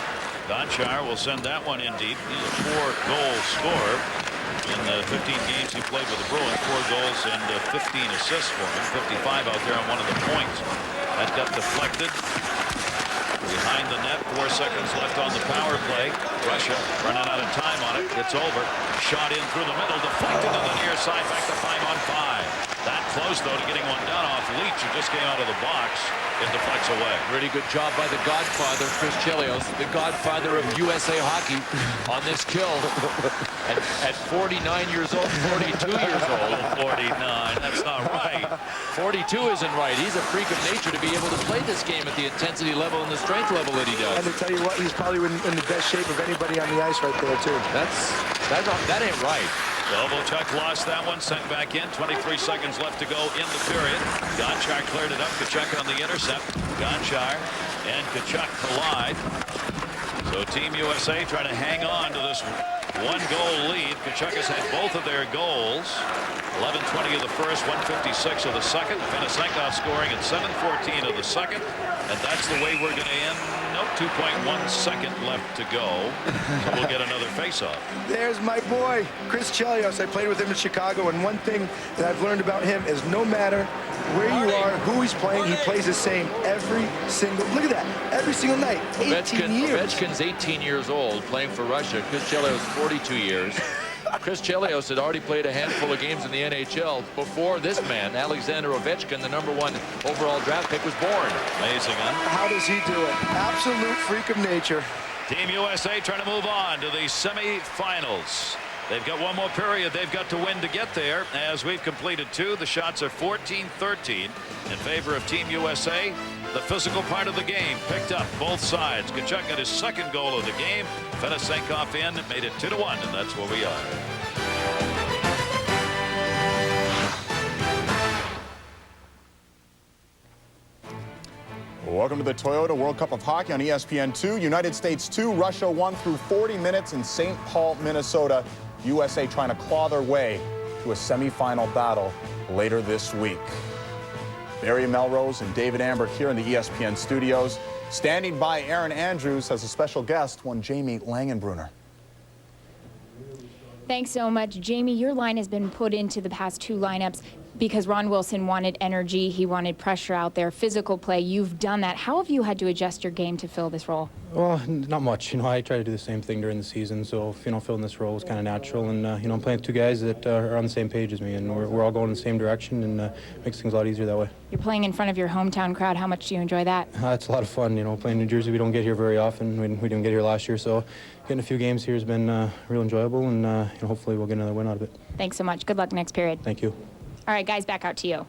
Gonchar will send that one in deep. He's a 4-goal scorer in the 15 games he played with the Bruins. 4 goals and 15 assists for him. 55 out there on one of the points. That got deflected behind the net. 4 seconds left on the power play. Russia running out of time on it. It's over. Shot in through the middle, deflected to the near side. Back to 5-on-5. That close, though, to getting one done off Leach, who just came out of the box. It deflects away. Really good job by the Godfather, Chris Chelios, the Godfather of USA hockey, on this kill. At 49 years old, 42 years old. 49, that's not right. 42 isn't right. He's a freak of nature to be able to play this game at the intensity level and the strength level that he does. And to tell you what, he's probably in the best shape of anybody on the ice right there, too. That ain't right. Kovalchuk lost that one, sent back in. 23 seconds left to go in the period. Gonchar cleared it up. Tkachuk on the intercept. Gonchar and Tkachuk collide. So Team USA trying to hang on to this 1-goal lead. Tkachuk has had both of their goals. 11:20 of the first, 1:56 of the second. Afanasenkov scoring at 7:14 of the second. And that's the way we're going to end. Nope, 2.1 second left to go. So we'll get another face-off. There's my boy, Chris Chelios. I played with him in Chicago, and one thing that I've learned about him is no matter where you are, who he's playing, he plays the same every single, look at that, every single night. 18 years. Ovechkin's 18 years old, playing for Russia. Chris Chelios, 42 years. Chris Chelios had already played a handful of games in the NHL before this man, Alexander Ovechkin, the #1 overall draft pick, was born. Amazing, huh? How does he do it? Absolute freak of nature. Team USA trying to move on to the semifinals. They've got one more period they've got to win to get there. As we've completed 2, the shots are 14-13 in favor of Team USA. The physical part of the game picked up both sides. Tkachuk got his 2nd goal of the game. Afanasenkov in, made it 2-1, and that's where we are. Welcome to the Toyota World Cup of Hockey on ESPN2. United States 2, Russia 1 through 40 minutes in St. Paul, Minnesota. USA trying to claw their way to a semifinal battle later this week. Barry Melrose and David Amber here in the ESPN studios. Standing by Aaron Andrews as a special guest, one Jamie Langenbrunner. Thanks so much, Jamie. Your line has been put into the past 2 lineups because Ron Wilson wanted energy. He wanted pressure out there, physical play. You've done that. How have you had to adjust your game to fill this role? Well, not much. I try to do the same thing during the season. So, filling this role is kind of natural. And, I'm playing with 2 guys that are on the same page as me. And we're all going in the same direction, and makes things a lot easier that way. You're playing in front of your hometown crowd. How much do you enjoy that? It's a lot of fun. Playing in New Jersey, we don't get here very often. We didn't get here last year. So getting a few games here has been real enjoyable. And, hopefully we'll get another win out of it. Thanks so much. Good luck next period. Thank you. All right, guys, back out to you.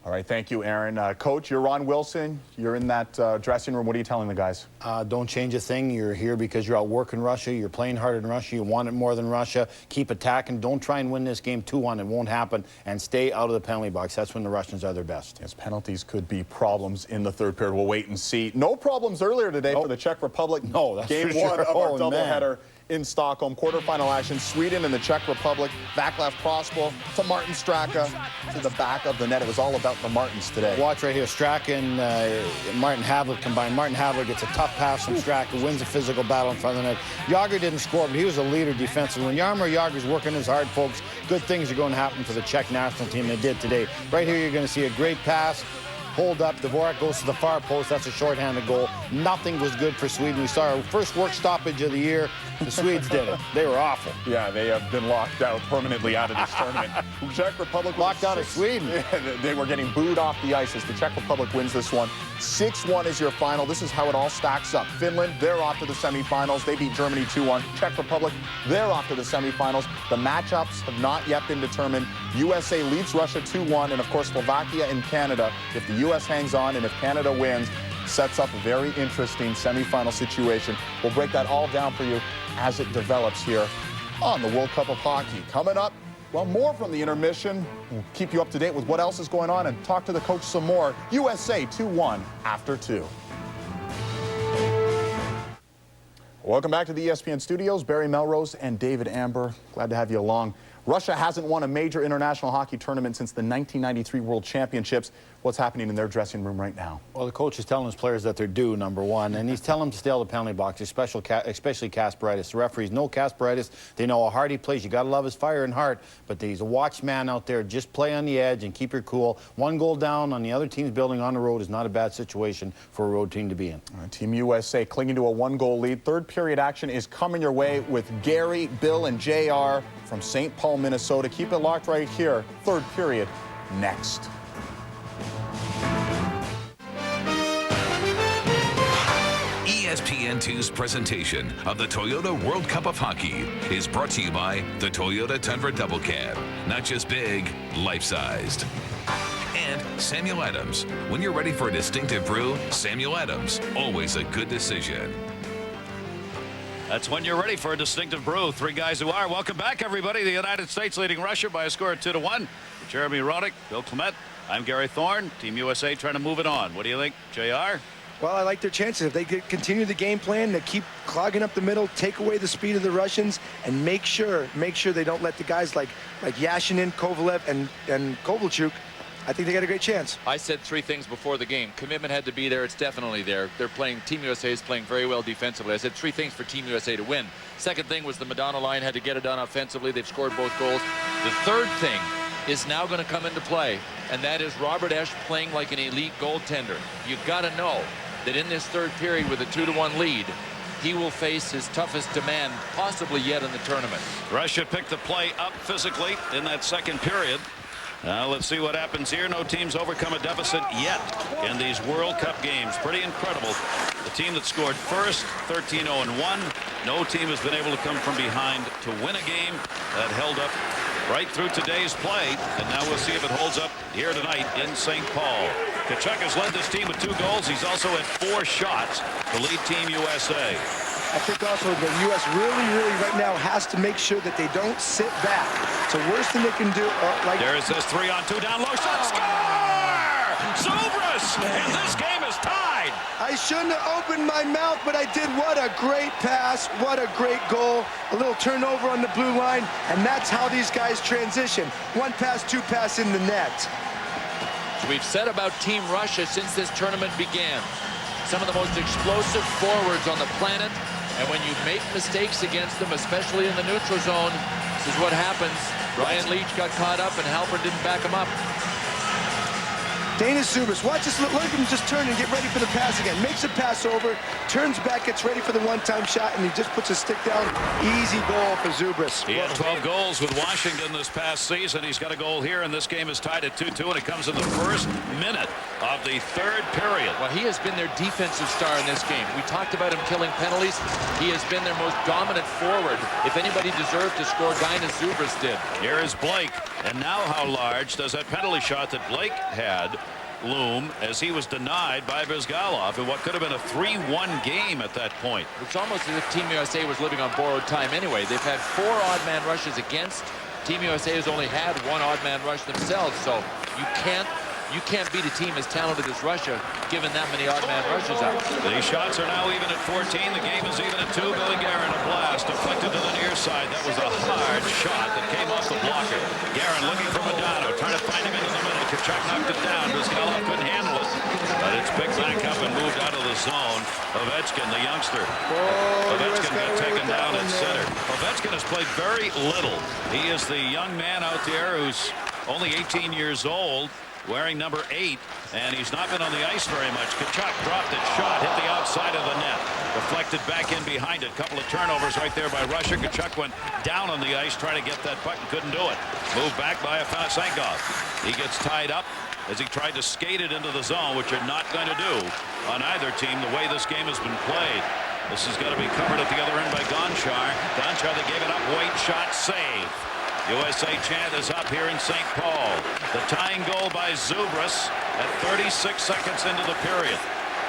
All right, thank you, Aaron. Coach, you're Ron Wilson. You're in that dressing room. What are you telling the guys? Don't change a thing. You're here because you're out working Russia. You're playing harder than Russia. You want it more than Russia. Keep attacking. Don't try and win this game 2-1. It won't happen. And stay out of the penalty box. That's when the Russians are their best. Yes, penalties could be problems in the third period. We'll wait and see. No problems earlier today for the Czech Republic. No, that's Game for sure. one of our doubleheader Man. in Stockholm. Quarterfinal action, Sweden and the Czech Republic. Vaclav Prospal to Martin Straka to the back of the net. It was all about the Martins today. Watch right here. Straka and Martin Havlik combined. Martin Havlik gets a tough pass from Straka, wins a physical battle in front of the net. Yager didn't score, but he was a leader defensively. When Jaromir Jagr's working his hard, folks, good things are going to happen for the Czech national team. They did today. Right here, you're going to see a great pass. Hold up. Dvorak goes to the far post. That's a shorthanded goal. Nothing was good for Sweden. We saw our first work stoppage of the year. The Swedes did it. They were awful. Yeah, they have been locked out permanently out of this tournament. Czech Republic locked out of Sweden. They were getting booed off the ice as the Czech Republic wins this one. 6-1 is your final. This is how it all stacks up. Finland, they're off to the semifinals. They beat Germany 2-1. Czech Republic, they're off to the semifinals. The matchups have not yet been determined. USA leads Russia 2-1, and of course Slovakia and Canada. If the U.S. hangs on and if Canada wins, sets up a very interesting semifinal situation. We'll break that all down for you as it develops here on the World Cup of Hockey. Coming up, well, more from the intermission. We'll keep you up to date with what else is going on and talk to the coach some more. USA 2-1 after 2. Welcome back to the ESPN studios. Barry Melrose and David Amber. Glad to have you along. Russia hasn't won a major international hockey tournament since the 1993 World Championships. What's happening in their dressing room right now? Well, the coach is telling his players that they're due, number one, and he's telling them to stay out of the penalty box, especially Kasparaitis. The referees know Kasparaitis. They know how hard he plays. You got to love his fire and heart, but he's a watch man out there. Just play on the edge and keep your cool. One goal down on the other team's building on the road is not a bad situation for a road team to be in. Team USA clinging to a one-goal lead. Third period action is coming your way with Gary, Bill, and JR from St. Paul, Minnesota. Keep it locked right here. Third period next. ESPN2's presentation of the Toyota World Cup of Hockey is brought to you by the Toyota Tundra Double Cab. Not just big, life-sized. And Samuel Adams. When you're ready for a distinctive brew, Samuel Adams, always a good decision. That's when you're ready for a distinctive brew. Three guys who are. Welcome back, everybody. The United States leading Russia by a score of 2-1. Jeremy Roddick, Bill Clement. I'm Gary Thorne. Team USA trying to move it on. What do you think, JR? Well, I like their chances. If they could continue the game plan, to keep clogging up the middle, take away the speed of the Russians, and make sure they don't let the guys like Yashin, Kovalev, and Kovalchuk. I think they got a great chance. I said three things before the game. Commitment had to be there. It's definitely there. They're playing. Team USA is playing very well defensively. I said three things for Team USA to win. Second thing was the Modano line had to get it done offensively. They've scored both goals. The third thing is now going to come into play, and that is Robert Esche playing like an elite goaltender. You've got to know that in this third period with a 2-1 lead, he will face his toughest demand possibly yet in the tournament. Russia picked the play up physically in that second period. Now let's see what happens here. No team's overcome a deficit yet in these World Cup games. Pretty incredible. The team that scored first, 13-0-1. No team has been able to come from behind to win a game that held up right through today's play. And now we'll see if it holds up here tonight in St. Paul. Tkachuk has led this team with 2 goals. He's also had 4 shots to lead Team USA. I think also the U.S. really right now has to make sure that they don't sit back. It's the worst thing they can do. There is this 3-on-2 down low shot. Score! Zubrus! And this game is tied. I shouldn't have opened my mouth, but I did. What a great pass. What a great goal. A little turnover on the blue line, and that's how these guys transition. 1 pass, 2 pass in the net. We've said about Team Russia since this tournament began. Some of the most explosive forwards on the planet. And when you make mistakes against them, especially in the neutral zone, this is what happens. Ryan Leach got caught up and Halpern didn't back him up. Dainius Zubrus, watch this, look at him just turn and get ready for the pass again. Makes a pass over, turns back, gets ready for the one-time shot, and he just puts his stick down. Easy goal for Zubrus. He had 12 goals with Washington this past season. He's got a goal here, and this game is tied at 2-2, and it comes in the first minute of the third period. Well, he has been their defensive star in this game. We talked about him killing penalties. He has been their most dominant forward. If anybody deserved to score, Dainius Zubrus did. Here is Blake, and now how large does that penalty shot that Blake had loom as he was denied by Bryzgalov in what could have been a 3-1 game at that point. It's almost as if Team USA was living on borrowed time anyway. They've had 4 odd man rushes against. Team USA has only had 1 odd man rush themselves, so you can't beat a team as talented as Russia given that many odd man rushes out. The shots are now even at 14. The game is even at 2. Billy Guerin, a blast deflected to the near side. That was a hard shot that came off the blocker. Guerin looking for Modano, trying to find him into the middle. Tkachuk knocked it down. Bryzgalov couldn't handle it, but it's picked back up and moved out of the zone. Ovechkin, the youngster. Ovechkin got taken down at center. Ovechkin has played very little. He is the young man out there who's only 18 years old, wearing number 8, and he's not been on the ice very much. Tkachuk dropped it, shot, hit the outside of the net, deflected back in behind it. Couple of turnovers right there by Russia. Tkachuk went down on the ice trying to get that puck and couldn't do it. Moved back by Afanasenkov. He gets tied up as he tried to skate it into the zone, which you're not going to do on either team the way this game has been played. This is going to be covered at the other end by Gonchar. Gonchar, they gave it up. Wait, shot, save. USA chant is up here in St. Paul. The tying goal by Zubrus at 36 seconds into the period.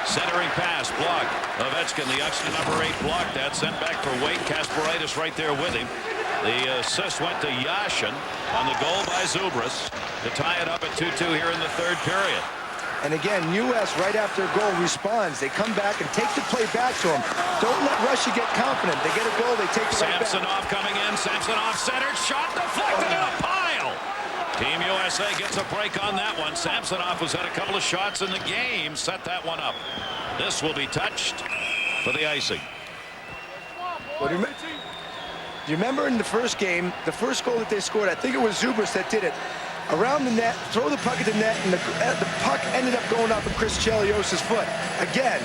Centering pass, blocked. Ovechkin, the youngster, number 8, blocked that. Sent back for Wade. Kasparaitis right there with him. The assist went to Yashin on the goal by Zubrus to tie it up at 2-2 here in the third period. And again, U.S. right after a goal responds. They come back and take the play back to them. Don't let Russia get confident. They get a goal, they take it right back. Samsonov coming in. Samsonov centered. Shot deflected in a pile. Team USA gets a break on that one. Samsonov has had a couple of shots in the game. Set that one up. This will be touched for the icing. Well, do you remember in the first game, the first goal that they scored, I think it was Zubrus that did it. Around the net, throw the puck at the net, and the puck ended up going off of Chris Chelios' foot. Again,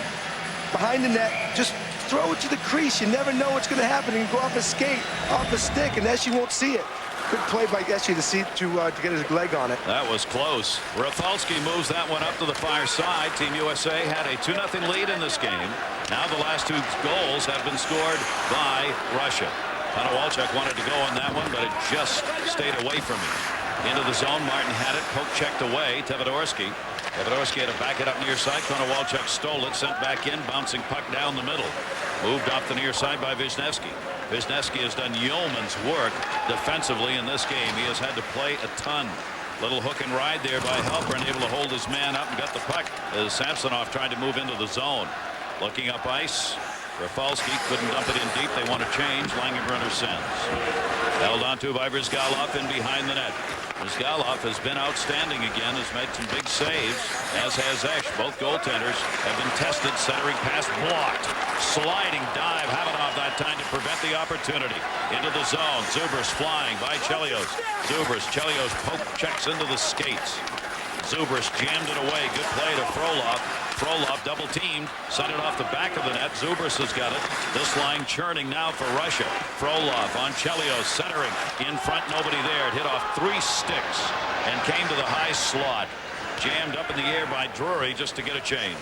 behind the net, just throw it to the crease. You never know what's going to happen. You can go off a skate, off a stick, and Esche won't see it. Good play by Esche to get his leg on it. That was close. Rafalski moves that one up to the far side. Team USA had a 2-0 lead in this game. Now the last 2 goals have been scored by Russia. Kovalchuk wanted to go on that one, but it just stayed away from him. Into the zone, Martin had it, poke checked away. Teodorski had to back it up near side. Kovalchuk stole it, sent back in, bouncing puck down the middle. Moved off the near side by Wisniewski. Wisniewski has done yeoman's work defensively in this game. He has had to play a ton. Little hook and ride there by Halpern, able to hold his man up and got the puck as Samsonov tried to move into the zone. Looking up ice. Rafalski couldn't dump it in deep. They want to change. Langenbrunner sends. Held onto by Bryzgalov in behind the net. Bryzgalov has been outstanding again, has made some big saves, as has Esche. Both goaltenders have been tested. Centering pass blocked. Sliding dive. Hamanov that time to prevent the opportunity. Into the zone. Zubrus flying by Chelios. Chelios poke checks into the skates. Zubrus jammed it away. Good play to Frolov. Frolov double teamed, sent it off the back of the net. Zubrus has got it. This line churning now for Russia. Frolov on Chelios, centering in front, nobody there. It hit off 3 sticks and came to the high slot. Jammed up in the air by Drury just to get a change.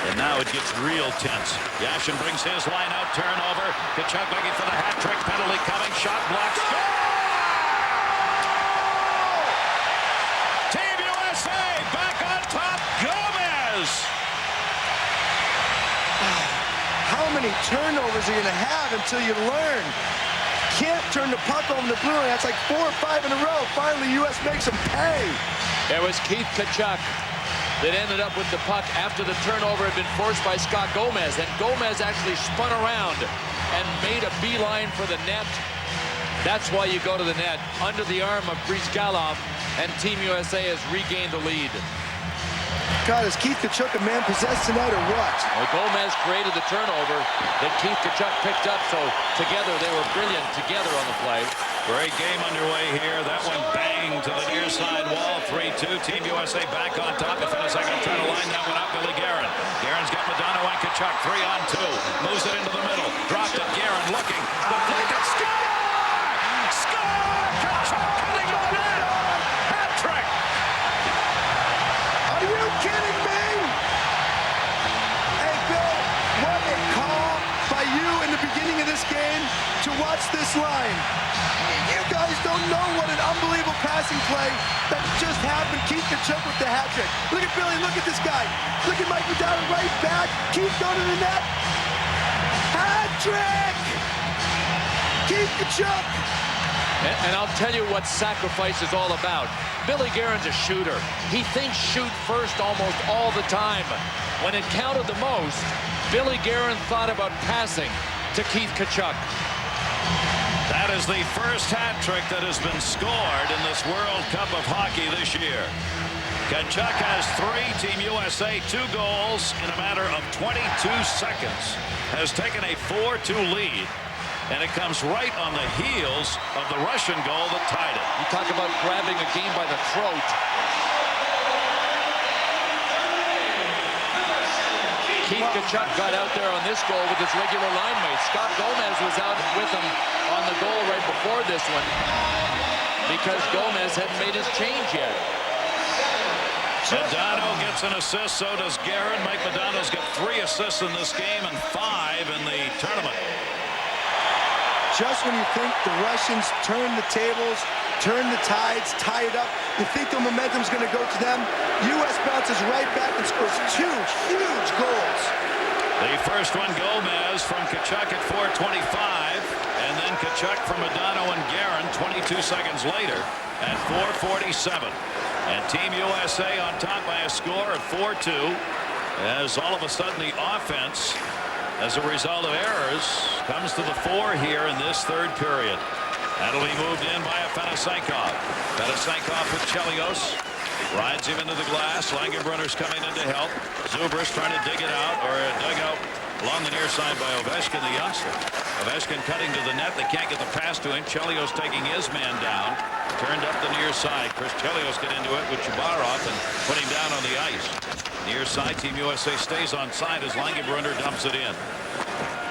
And now it gets real tense. Yashin brings his line out, turnover. Tkachuk looking for the hat trick, penalty coming, shot blocked. Goal! Team USA back on top. Gomez! How many turnovers are you going to have until you learn? Can't turn the puck over the blue line. That's like 4 or 5 in a row. Finally, U.S. makes them pay. It was Keith Tkachuk that ended up with the puck after the turnover had been forced by Scott Gomez. And Gomez actually spun around and made a beeline for the net. That's why you go to the net. Under the arm of Bryzgalov, and Team USA has regained the lead. God, is Keith Tkachuk a man possessed tonight or what? Well, Gomez created the turnover that Keith Tkachuk picked up, so together they were brilliant together on the play. Great game underway here. That one banged to the near side wall, 3-2. 4-2. Team USA back on top. Afanasenkov trying to line that one up. Billy Guerin. Guerin's got Modano and Tkachuk. 3-on-2. Moves it into the middle. Dropped it. Guerin looking. Deflected. Score! Score! Tkachuk cutting to the net. Hat trick. Are you kidding me? Hey, Bill, what a call by you in the beginning of this game to watch this line. You guys don't know what an unbelievable passing play that just happened. Keith Tkachuk with the hat trick. Look at Billy, look at this guy. Look at Mike Modano right back. Keith going to the net. Hat trick! Keith Tkachuk. And I'll tell you what sacrifice is all about. Billy Guerin's a shooter. He thinks shoot first almost all the time. When it counted the most, Billy Guerin thought about passing to Keith Tkachuk. That is the first hat trick that has been scored in this World Cup of Hockey this year. Tkachuk has 3. Team USA 2 goals in a matter of 22 seconds. Has taken a 4-2 lead. And it comes right on the heels of the Russian goal that tied it. You talk about grabbing a game by the throat. Keith Tkachuk got out there on this goal with his regular line mate. Scott Gomez was out with him on the goal right before this one because Gomez hadn't made his change yet. Modano gets an assist, so does Guerin. Mike Modano's got 3 assists in this game and 5 in the tournament. Just when you think the Russians turn the tables, turn the tides, tie it up, you think the momentum's going to go to them, U.S. bounces right back and scores 2 huge goals. The first one, Gomez from Tkachuk at 4:25, and then Tkachuk from Modano and Guerin 22 seconds later at 4:47. And Team USA on top by a score of 4-2, as all of a sudden the offense, as a result of errors, comes to the fore here in this third period. That'll be moved in by Afanasenkov. Afanasenkov with Chelios. Rides him into the glass. Langenbrunner's coming in to help. Zubrus trying to dig it out, or dug out along the near side by Ovechkin, the youngster. Ovechkin cutting to the net. They can't get the pass to him. Chelios taking his man down. Turned up the near side. Chris Chelios get into it with Chabarov and put him down on the ice. Near side, Team USA stays on side as Langenbrunner dumps it in.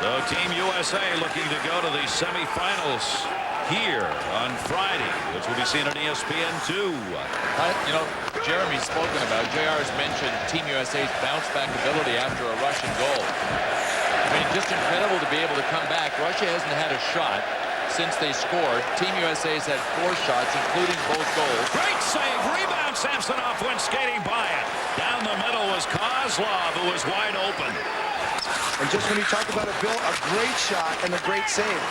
So Team USA looking to go to the semifinals here on Friday, which will be seen on ESPN2. You know, Jeremy's spoken about, JR's mentioned Team USA's bounce-back ability after a Russian goal. I mean, just incredible to be able to come back. Russia hasn't had a shot since they scored. Team USA's had 4 shots, including both goals. Great save. Rebound. Samsonov went skating by it. Down the middle was Kozlov, who was wide open. And just when you talk about a Bill, a great shot and a great save.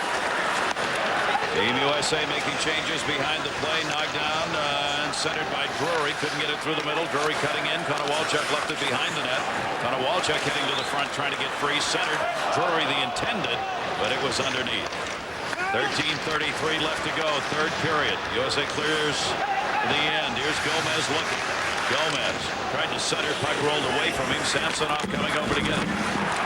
Team USA making changes behind the play. Knocked down and centered by Drury. Couldn't get it through the middle. Drury cutting in. Kovalchuk left it behind the net. Kovalchuk hitting to the front, trying to get free. Centered. Drury the intended, but it was underneath. 13:33 left to go. Third period. USA clears the end. Here's Gomez looking. Gomez tried to center. Puck rolled away from him. Samsonov coming over to get it.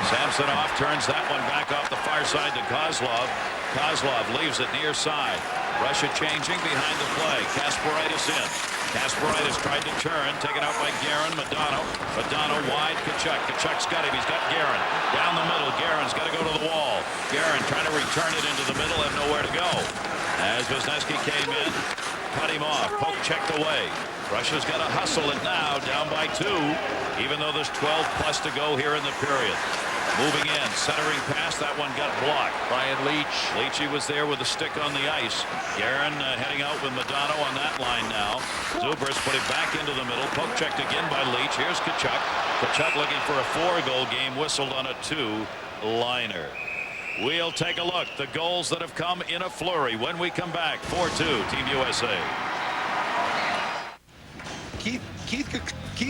Samsonov turns that one back off the far side to Kozlov. Kozlov leaves it near side. Russia changing behind the play. Kasparaitis in. Kasparaitis tried to turn. Taken out by Guerin. Modano. Modano wide. Tkachuk. Tkachuk's got him. He's got Guerin. Down the middle. Guerin's got to go to the wall. Guerin trying to return it into the middle. Have nowhere to go. As Wisniewski came in. Cut him off. Poke checked away. Russia's got to hustle it now. Down by 2. Even though there's 12 plus to go here in the period. Moving in, centering pass, that one got blocked. Brian Leach. Leachy was there with a stick on the ice. Guerin heading out with Modano on that line now. Zubrus put it back into the middle. Poke checked again by Leach. Here's Tkachuk. Tkachuk looking for a 4-goal game, whistled on a 2-liner. We'll take a look. The goals that have come in a flurry when we come back. 4-2, Team USA. Keith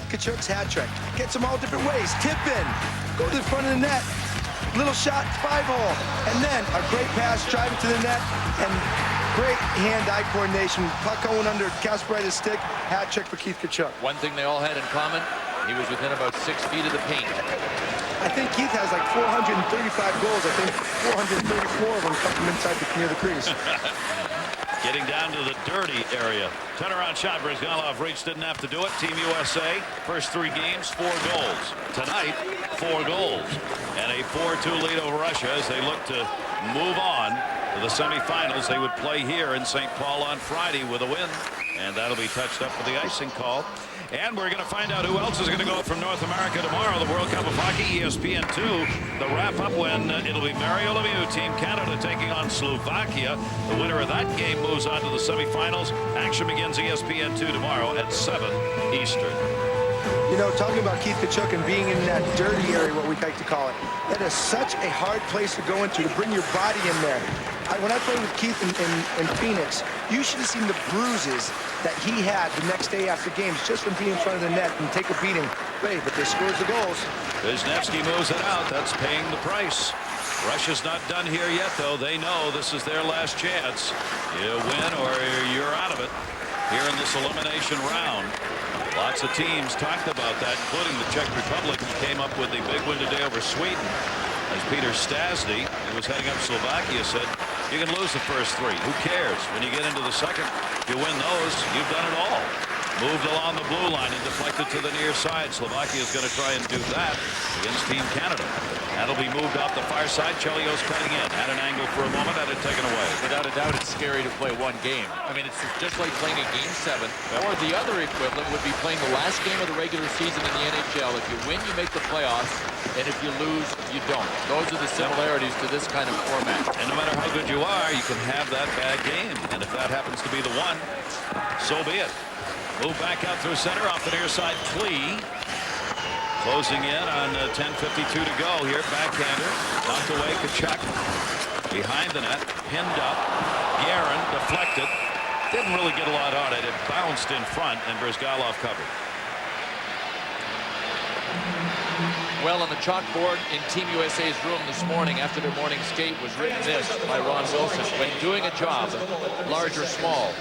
Tkachuk's hat trick. Gets them all different ways. Tip in. Go to the front of the net. Little shot, 5-hole. And then a great pass, driving to the net. And great hand-eye coordination. Puck going under Kasparaitis' stick. Hat trick for Keith Tkachuk. One thing they all had in common, he was within about 6 feet of the paint. I think Keith has like 435 goals. I think 434 of them come from inside near the crease. Getting down to the dirty area. Turnaround shot. Bryzgalov reached, didn't have to do it. Team USA, first 3 games, 4 goals. Tonight, 4 goals. And a 4-2 lead over Russia as they look to move on to the semifinals. They would play here in St. Paul on Friday with a win. And that'll be touched up with the icing call. And we're going to find out who else is going to go from North America tomorrow. The World Cup of Hockey, ESPN2. The wrap-up when it'll be Mario Lemieux, Team Canada, taking on Slovakia. The winner of that game moves on to the semifinals. Action begins ESPN2 tomorrow at 7 Eastern. You know, talking about Keith Tkachuk and being in that dirty area, what we like to call it, that is such a hard place to go into, to bring your body in there. When I played with Keith in Phoenix, you should have seen the bruises that he had the next day after games just from being in front of the net and take a beating. But they scores the goals. Wisniewski moves it out. That's paying the price. Russia's not done here yet, though. They know this is their last chance. You win or you're out of it here in this elimination round. Lots of teams talked about that, including the Czech Republic, who came up with a big win today over Sweden. As Peter Stasny, who was heading up Slovakia, said, you can lose the first 3. Who cares? When you get into the second, you win those, you've done it all. Moved along the blue line and deflected to the near side. Slovakia is going to try and do that against Team Canada. That'll be moved off the far side. Chelios cutting in. Had an angle for a moment. Had it taken away. Without a doubt, it's scary to play one game. I mean, it's just like playing a Game 7. Or the other equivalent would be playing the last game of the regular season in the NHL. If you win, you make the playoffs. And if you lose, you don't. Those are the similarities to this kind of format. And no matter how good you are, you can have that bad game. And if that happens to be the one, so be it. Move back out through center off the near side. Klee closing in on 10:52 to go here. Backhander knocked away. Tkachuk behind the net, pinned up. Guerin deflected. Didn't really get a lot on it. It bounced in front, and Bryzgalov covered. Well, on the chalkboard in Team USA's room this morning after their morning skate was written this by Ron Wilson: when doing a job, large or small,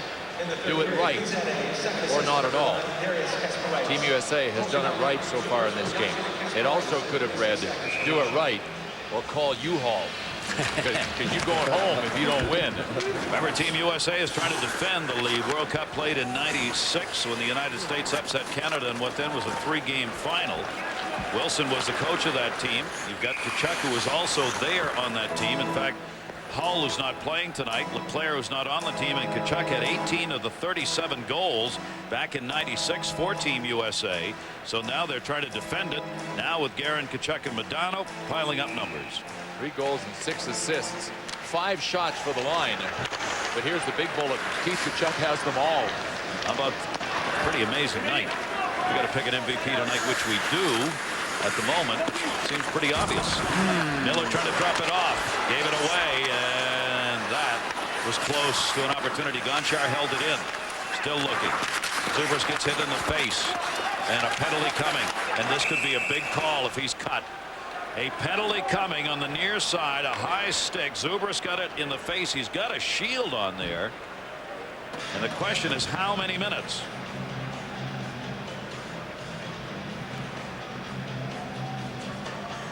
do it right or not at all. Team USA has done it right so far in this game. It also could have read, do it right or call U-Haul. Because you're going home if you don't win. Remember, Team USA is trying to defend the lead. World Cup played in '96 when the United States upset Canada in what then was a 3-game final. Wilson was the coach of that team. You've got Tkachuk, who was also there on that team. In fact, Hull, who's not playing tonight, Leclerc, who's not on the team, and Tkachuk had 18 of the 37 goals back in '96 for Team USA. So now they're trying to defend it. Now with Guerin, Tkachuk, and Modano piling up numbers. 3 goals and 6 assists. 5 shots for the line. But here's the big bullet. Keith Tkachuk has them all. How about a pretty amazing night? We got to pick an MVP tonight, which we do. At the moment, seems pretty obvious. Miller trying to drop it off, gave it away, and that was close to an opportunity. Gonchar held it in, still looking. Zubrus gets hit in the face, and a penalty coming, and this could be a big call if he's cut. A penalty coming on the near side, a high stick. Zubrus got it in the face. He's got a shield on there, and the question is how many minutes?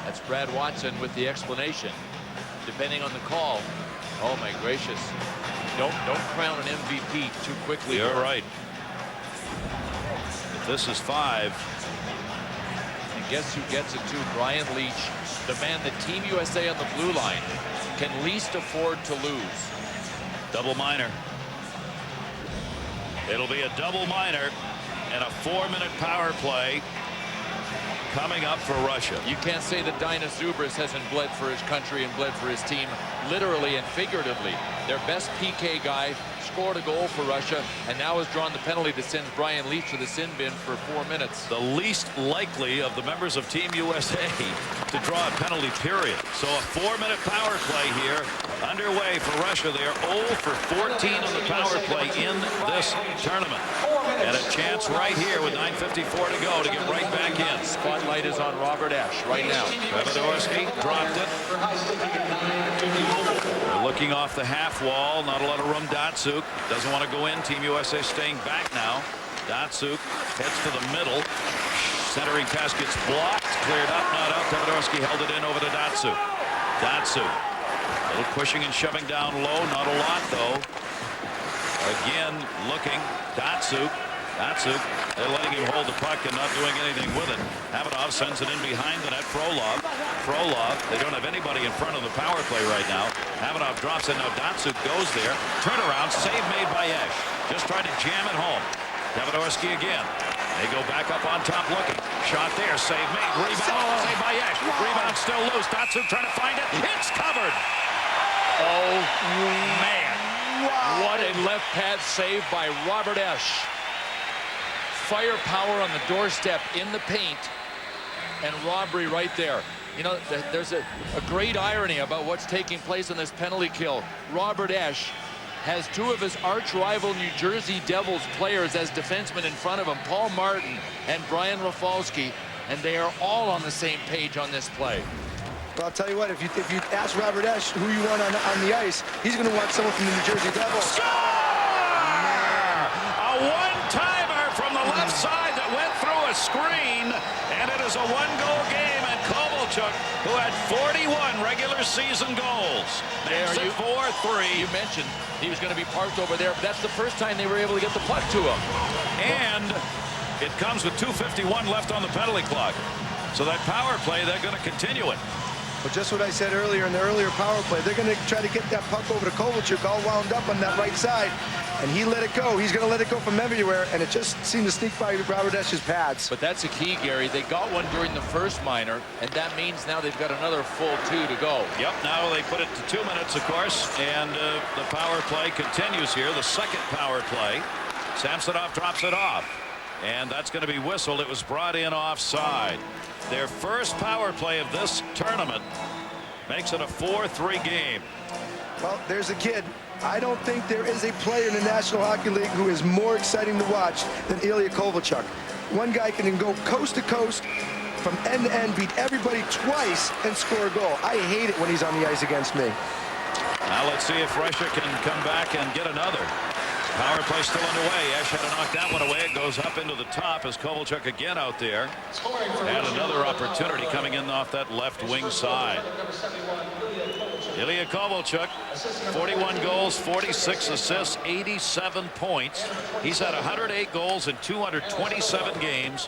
That's Brad Watson with the explanation. Depending on the call. Oh my gracious. Don't crown an MVP too quickly. You're right. If this is 5. And guess who gets it too? Brian Leach, the man that Team USA on the blue line can least afford to lose. Double minor. It'll be a double minor and a 4-minute power play coming up for Russia. You can't say that Dainius Zubrus hasn't bled for his country and bled for his team, literally and figuratively. Their best PK guy scored a goal for Russia and now has drawn the penalty that sends Brian Leach to the sin bin for 4 minutes. The least likely of the members of Team USA to draw a penalty, period. So a 4-minute power play here underway for Russia. They are 0 for 14 on the power play in this tournament. And a chance right here with 9:54 to go to get right back in. Spotlight is on Robert Esche right now. Eruzione dropped it. They're looking off the half wall. Not a lot of room. Datsuk doesn't want to go in. Team USA staying back now. Datsuk heads to the middle. Centering pass gets blocked. Cleared up, not out. Eruzione held it in over to Datsuk. Datsuk. A little pushing and shoving down low. Not a lot, though. Again, looking. Tkachuk. They're letting him hold the puck and not doing anything with it. Avanov sends it in behind the net. Frolov. They don't have anybody in front of the power play right now. Avanov drops it. Now Tkachuk goes there. Turnaround. Save made by Esche. Just trying to jam it home. Davidorski again. They go back up on top looking. Shot there. Save made. Rebound. Save by Esche. Rebound still loose. Tkachuk trying to find it. It's covered. Oh, man. Wow. What a left pad save by Robert Esche. Firepower on the doorstep in the paint, and robbery right there. You know, there's a great irony about what's taking place on this penalty kill. Robert Esche has two of his arch-rival New Jersey Devils players as defensemen in front of him, Paul Martin and Brian Rafalski, and they are all on the same page on this play. Well, I'll tell you what, if you ask Robert Esche who you want on the ice, he's going to want someone from the New Jersey Devils. Score! A one-timer from the left side that went through a screen, and it is a one-goal game. And Kovalchuk, who had 41 regular season goals, makes it 4-3. You mentioned he was going to be parked over there, but that's the first time they were able to get the puck to him. And it comes with 2:51 left on the penalty clock. So that power play, they're going to continue it. But just what I said earlier in the earlier power play, they're going to try to get that puck over to Kovalchuk all wound up on that right side, and he let it go. He's going to let it go from everywhere, and it just seemed to sneak by Robert Esche's pads. But that's the key, Gary. They got one during the first minor, and that means now they've got another full 2 to go. Yep, now they put it to 2 minutes, of course, and the power play continues here. The second power play. Samsonov drops it off, and that's going to be whistled. It was brought in offside. Their first power play of this tournament makes it a 4-3 game. Well, there's a kid. I don't think there is a player in the National Hockey League who is more exciting to watch than Ilya Kovalchuk. One guy can go coast to coast, from end to end, beat everybody twice, and score a goal. I hate it when he's on the ice against me. Now let's see if Russia can come back and get another. Power play still underway. Esche had to knock that one away. It goes up into the top as Kovalchuk again out there. And another opportunity coming in off that left wing side. Ilya Kovalchuk, 41 goals, 46 assists, 87 points. He's had 108 goals in 227 games.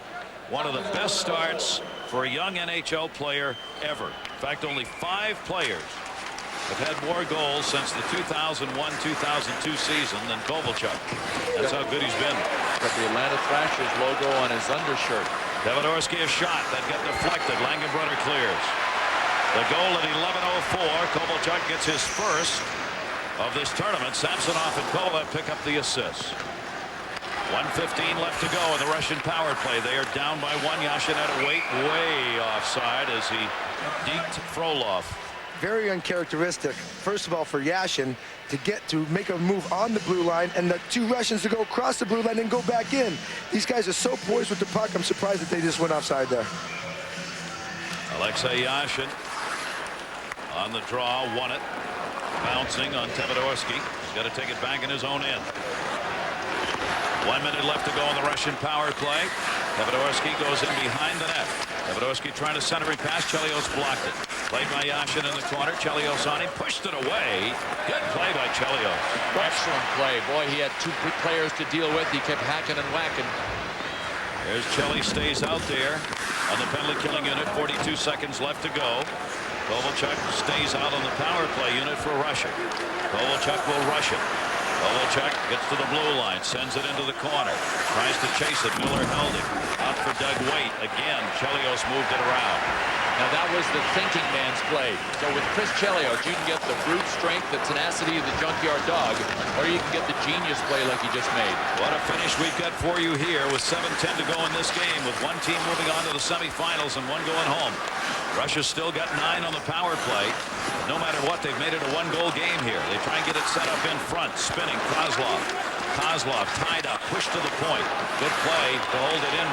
One of the best starts for a young NHL player ever. In fact, only 5 players have had more goals since the 2001-2002 season than Kovalchuk. That's how good he's been. Got the Atlanta Thrashers logo on his undershirt. Davidorski a shot that got deflected. Langenbrunner clears. The goal at 11:04. Kovalchuk gets his first of this tournament. Samsonov and Kovalchuk pick up the assists. 1:15 left to go in the Russian power play. They are down by 1. Yashin had to wait way offside as he deked Frolov. Very uncharacteristic, first of all, for Yashin to make a move on the blue line, and the 2 Russians to go across the blue line and go back in. These guys are so poised with the puck. I'm surprised that they just went offside there. Alexei Yashin on the draw, won it, bouncing on Davidorski. He's got to take it back in his own end. 1 minute left to go in the Russian power play. Davidorski goes in behind the net. Davidorski trying to center it past. Chelios blocked it. Played by Yashin in the corner. Chelios on him. Pushed it away. Good play by Chelios. Excellent play. Boy, he had 2 players to deal with. He kept hacking and whacking. There's Chelly, stays out there on the penalty killing unit. 42 seconds left to go. Kovalchuk stays out on the power play unit for Russia. Kovalchuk will rush it. Kovalchuk gets to the blue line, sends it into the corner, tries to chase it. Miller held it. Out for Doug Waite. Again, Chelios moved it around. Now that was the thinking man's play. So with Chris Chelios, you can get the brute strength, the tenacity of the junkyard dog, or you can get the genius play like he just made. What a finish we've got for you here with 7:10 to go in this game, with 1 team moving on to the semifinals and 1 going home. Russia's still got 9 on the power play. No matter what, they've made it a 1-goal game here. They try and get it set up in front. Spinning. Kozlov tied up, pushed to the point. Good play to hold it in.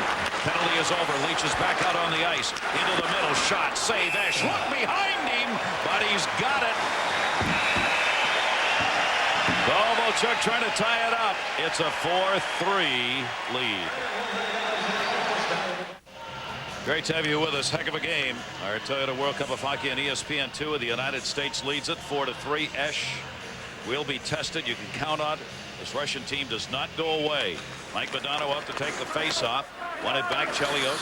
Penalty is over. Leach is back out on the ice. Into the middle. Shot. Save. Esche. Look behind him, but he's got it. Kovalchuk trying to tie it up. It's a 4-3 lead. Great to have you with us. Heck of a game. Our Toyota World Cup of Hockey on ESPN2. The United States leads it 4-3. Esche will be tested. You can count on This Russian team does not go away. Mike Modano out to take the face-off. Won it back, Chelios.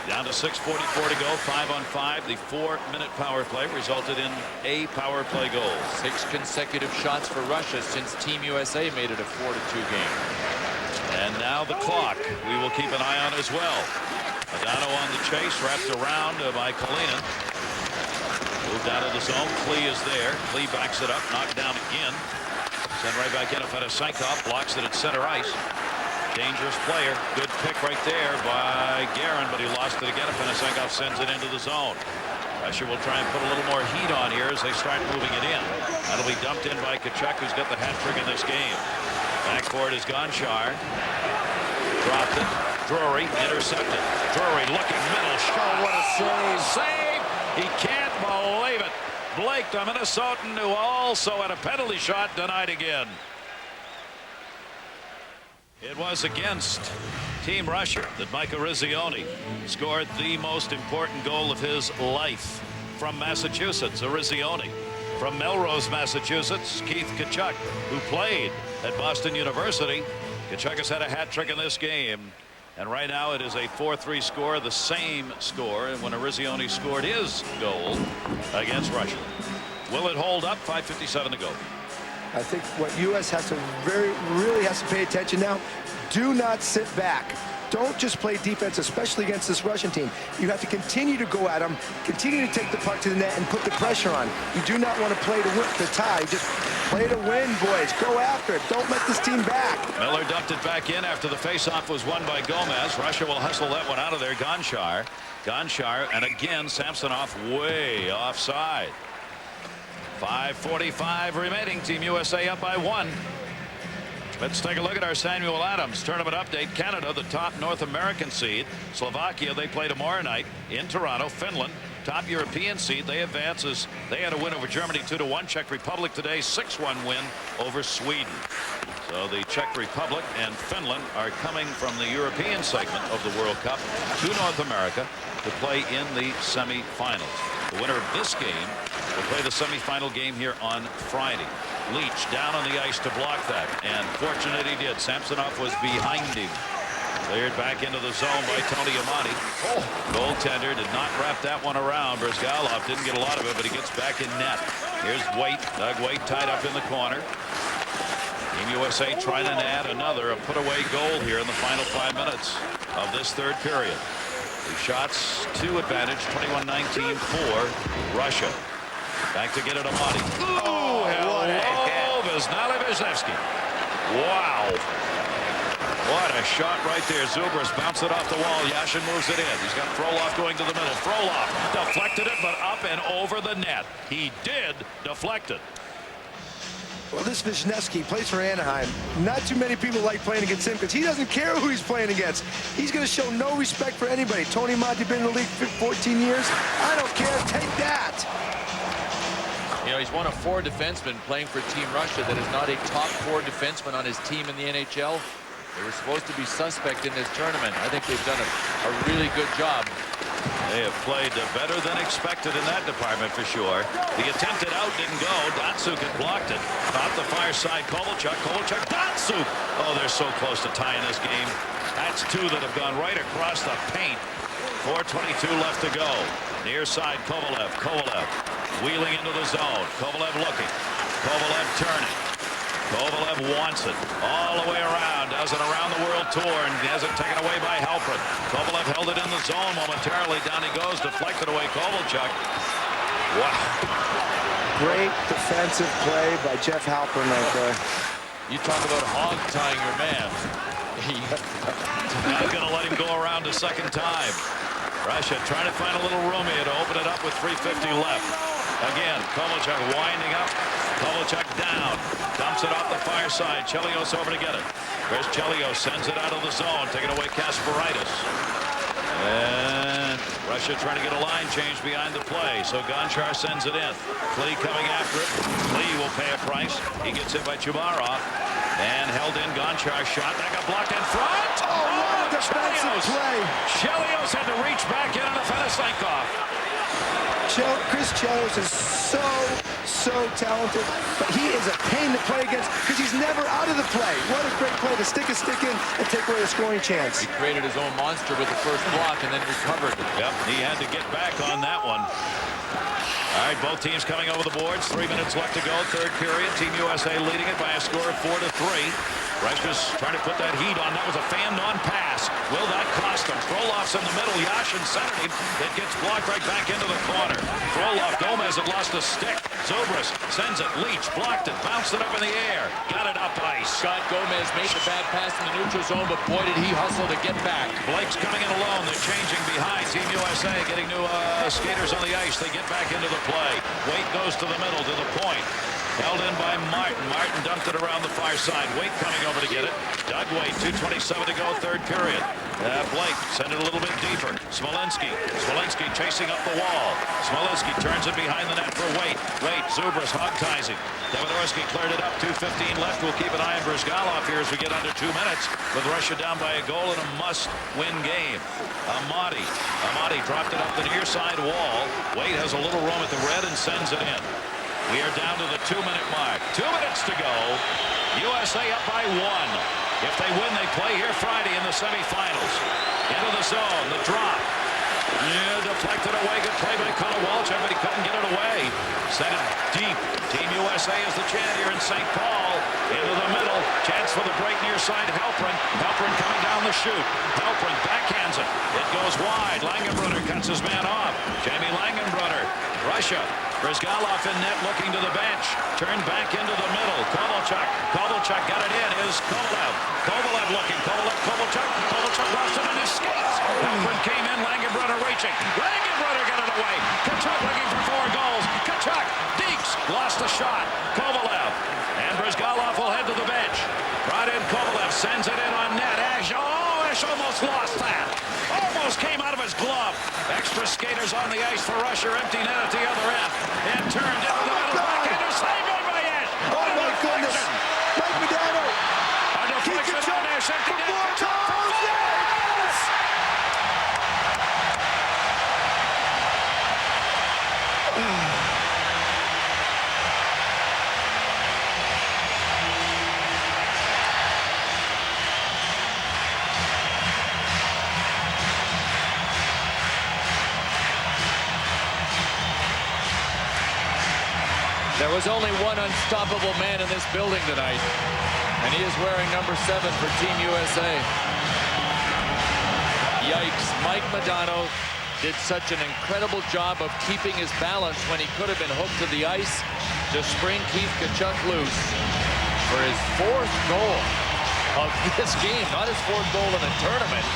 Down to 6:44 to go, 5-on-5. The 4-minute power play resulted in a power play goal. 6 consecutive shots for Russia since Team USA made it a 4-2 game. And now the clock we will keep an eye on as well. Modano on the chase, wrapped around by Kalinin. Moved out of the zone. Klee is there. Klee backs it up, knocked down again. Sent right back in. Afanasenkov blocks it at center ice. Dangerous player. Good pick right there by Guerin, but he lost it again. Afanasenkov sends it into the zone. Russia will try and put a little more heat on here as they start moving it in. That'll be dumped in by Tkachuk, who's got the hat trick in this game. Backboard is Gonchar. Dropped it. Drury intercepted. Drury looking middle shot. Oh, what a save. Save. He can't believe it. Blake, the Minnesotan, who also had a penalty shot, denied again. It was against Team Russia that Mike Eruzione scored the most important goal of his life. From Massachusetts, Eruzione. From Melrose, Massachusetts, Keith Tkachuk, who played at Boston University. Tkachuk has had a hat trick in this game. And right now it is a 4-3 score, the same score when Eruzione scored his goal against Russia. Will it hold up? 5:57 to go. I think what U.S. has to really has to pay attention now. Do not sit back. Don't just play defense, especially against this Russian team. You have to continue to go at them, continue to take the puck to the net and put the pressure on. You do not want to play to win the tie. Just play to win, boys. Go after it. Don't let this team back. Miller dumped it back in after the faceoff was won by Gomez. Russia will hustle that one out of there. Gonchar, and again Samsonov way offside. 5:45 remaining. Team USA up by 1. Let's take a look at our Samuel Adams tournament update. Canada, the top North American seed. Slovakia, they play tomorrow night in Toronto. Finland, top European seed. They advance as they had a win over Germany 2-1. Czech Republic today, 6-1 win over Sweden. So the Czech Republic and Finland are coming from the European segment of the World Cup to North America to play in the semifinals. The winner of this game will play the semifinal game here on Friday. Leach down on the ice to block that, and fortunate he did. Samsonov was behind him. Cleared back into the zone by Tony Amati. Goaltender did not wrap that one around. Bryzgalov didn't get a lot of it, but he gets back in net. Here's Waite. Doug Waite tied up in the corner. Team USA trying to add another put-away goal here in the final 5 minutes of this third period. The shots to advantage, 21-19 for Russia. Back to get it, Amati. Oh, hello, Vizhnevsky. Wow. What a shot right there. Zubrus bounced it off the wall. Yashin moves it in. He's got Frolov going to the middle. Frolov deflected it, but up and over the net. He did deflect it. Well, this Vizhnevsky plays for Anaheim. Not too many people like playing against him because he doesn't care who he's playing against. He's going to show no respect for anybody. Tony Monty been in the league for 14 years. I don't care. Take that. You know, he's one of 4 defensemen playing for Team Russia that is not a top 4 defenseman on his team in the NHL. They were supposed to be suspect in this tournament. I think they've done a really good job. They have played better than expected in that department for sure. The attempted out didn't go. Datsuk had blocked it. Off the far side, Kovalchuk. Datsuk. Oh, they're so close to tying this game. That's 2 that have gone right across the paint. 4:22 left to go. Near side, Kovalev. Wheeling into the zone. Kovalev looking. Kovalev turning. Kovalev wants it all the way around. Does it around the world tour and has it taken away by Halpern. Kovalev held it in the zone momentarily. Down he goes. Deflected away Kovalchuk. Wow. Great defensive play by Jeff Halpern right there. You talk about hog tying your man. Now going to let him go around a second time. Russia trying to find a little room here to open it up with 3:50 left. Again, Kovalchuk winding up. Kovalchuk down. Dumps it off the far side. Chelios over to get it. Where's Chelios? Sends it out of the zone. Taking away Kasparaitis. And Russia trying to get a line change behind the play. So Gonchar sends it in. Klee coming after it. Klee will pay a price. He gets hit by Chubarov. And held in. Gonchar shot. That got blocked in front. Oh, what a defensive play. Chelios had to reach back in on Afanasenkov. Chris Chelios is so talented, but he is a pain to play against because he's never out of the play. What a great play to stick a stick in and take away a scoring chance. He created his own monster with the first block and then recovered. Yep, he had to get back on that one. All right, both teams coming over the boards. 3 minutes left to go, third period. Team USA leading it by a score of 4-3. Russia's trying to put that heat on. That was a fanned-on pass. Will that cost them? Frolof's in the middle. Yashin centered him. It gets blocked right back into the corner. Frolof, Gomez had lost a stick. Zubrus sends it. Leach blocked it. Bounced it up in the air. Got it up ice. Scott Gomez made the bad pass in the neutral zone, but boy, did he hustle to get back. Blake's coming in alone. They're changing behind. Team USA getting new skaters on the ice. They get back into the play. Waite goes to the middle, to the point. Held in by Martin. Martin dumped it around the far side. Waite coming over to get it. Doug Waite, 2:27 to go, third period. Blake sent it a little bit deeper. Smolinski chasing up the wall. Smolinski turns it behind the net for Waite. Waite, Zubrus hog-ties him. Davidorski cleared it up. 2:15 left. We'll keep an eye on Bryzgalov here as we get under 2 minutes with Russia down by a goal in a must-win game. Amati dropped it up the near side wall. Waite has a little room at the red and sends it in. We are down to the 2-minute mark. 2 minutes to go. USA up by 1. If they win, they play here Friday in the semifinals. Into the zone, the drop. Yeah, deflected away. Good play by Kovalchuk, but he couldn't get it away. Sent it deep. Team USA is the chant here in St. Paul. Into the middle. Chance for the break near side. Halperin coming down the chute. Halperin backhands it. It goes wide. Langenbrunner cuts his man off. Jamie Langenbrunner. Russia. Bryzgalov in net looking to the bench. Turned back into the middle. Kovalchuk got it in. Is Kovalev looking. Kovalchuk lost it on his skates. Halperin came in. Langenbrunner reaching. Langenbrunner got it away. Tkachuk looking for 4 goals. Tkachuk. Deeks lost the shot. Kovalev. And Bryzgalov will head to the bench. Brought in Kovalev. Sends it in on net. Ashe almost lost that. Almost came out of his glove. Extra skaters on the ice for Russia. Empty net at the other end. And turned into the middle. Backhander saved by Ashe. Oh my goodness. Mike Modano. A deflection on Ashe. Empty net. There was only one unstoppable man in this building tonight, and he is wearing number 7 for Team USA. Yikes. Mike Modano did such an incredible job of keeping his balance when he could have been hooked to the ice to spring Keith Tkachuk loose for his 4th goal of this game, not his 4th goal in the tournament.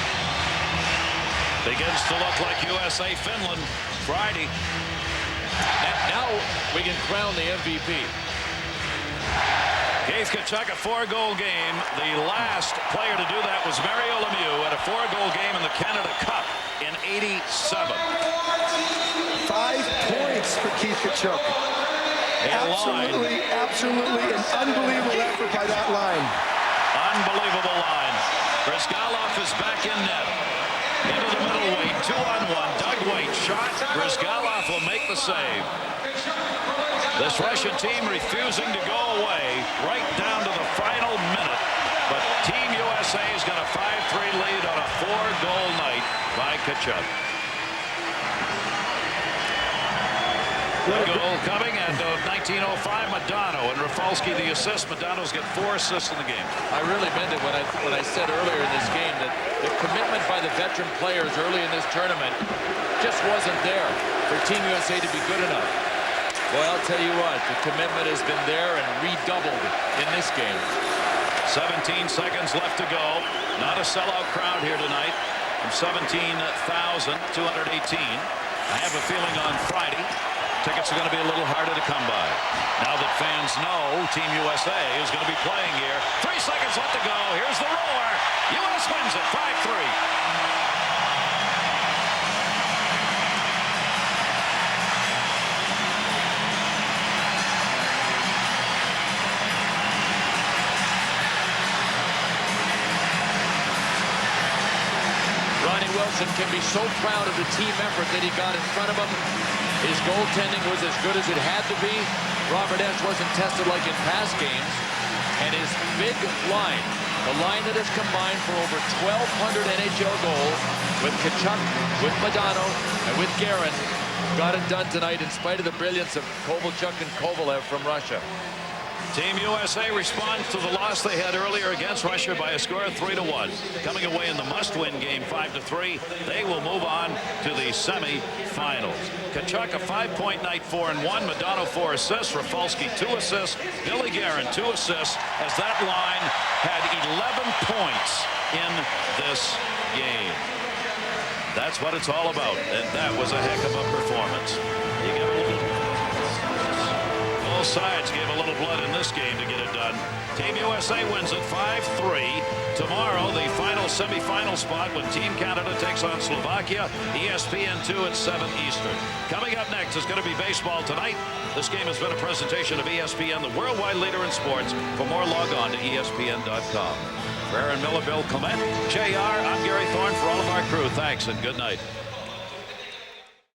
Begins to look like USA-Finland Friday. Now we can crown the MVP. Keith Tkachuk, a 4-goal game. The last player to do that was Mario Lemieux at a 4-goal game in the Canada Cup in '87. 5 points for Keith Tkachuk. Absolutely an unbelievable effort by that line. Unbelievable line. Bryzgalov is back in net. Into the middle, Waite, 2-on-1. Doug Waite shot. Bryzgalov will make the save. This Russian team refusing to go away right down to the final minute. But Team USA has got a 5-3 lead on a 4-goal night by Tkachuk. The goal coming at 19:05. Modano and Rafalski the assist. Modano's got 4 assists in the game. I really meant it when I said earlier in this game that the commitment by the veteran players early in this tournament just wasn't there for Team USA to be good enough. Boy, I'll tell you what, the commitment has been there and redoubled in this game. 17 seconds left to go. Not a sellout crowd here tonight from 17,218. I have a feeling on Friday tickets are going to be a little harder to come by. Now that fans know Team USA is going to be playing here. 3 seconds left to go. Here's the roar. U.S. wins it 5-3. Wilson can be so proud of the team effort that he got in front of him. His goaltending was as good as it had to be. Robert Esche wasn't tested like in past games. And his big line, the line that has combined for over 1,200 NHL goals with Tkachuk, with Modano, and with Guerin, got it done tonight in spite of the brilliance of Kovalchuk and Kovalev from Russia. Team USA responds to the loss they had earlier against Russia by a score of 3-1. Coming away in the must-win game 5-3, they will move on to the semi-finals. Tkachuk a 5-point night, 4-1. Modano 4 assists. Rafalski 2 assists. Billy Guerin 2 assists. As that line had 11 points in this game. That's what it's all about, and that was a heck of a performance. You give a little. Both sides gave a little blood in this game to get it done. Team USA wins it 5-3. Tomorrow, the final semifinal spot when Team Canada takes on Slovakia. ESPN2 at 7 Eastern. Coming up next is going to be baseball tonight. This game has been a presentation of ESPN, the worldwide leader in sports. For more, log on to ESPN.com. For Aaron Miller, Bill Clement, JR, I'm Gary Thorne. For all of our crew, thanks and good night.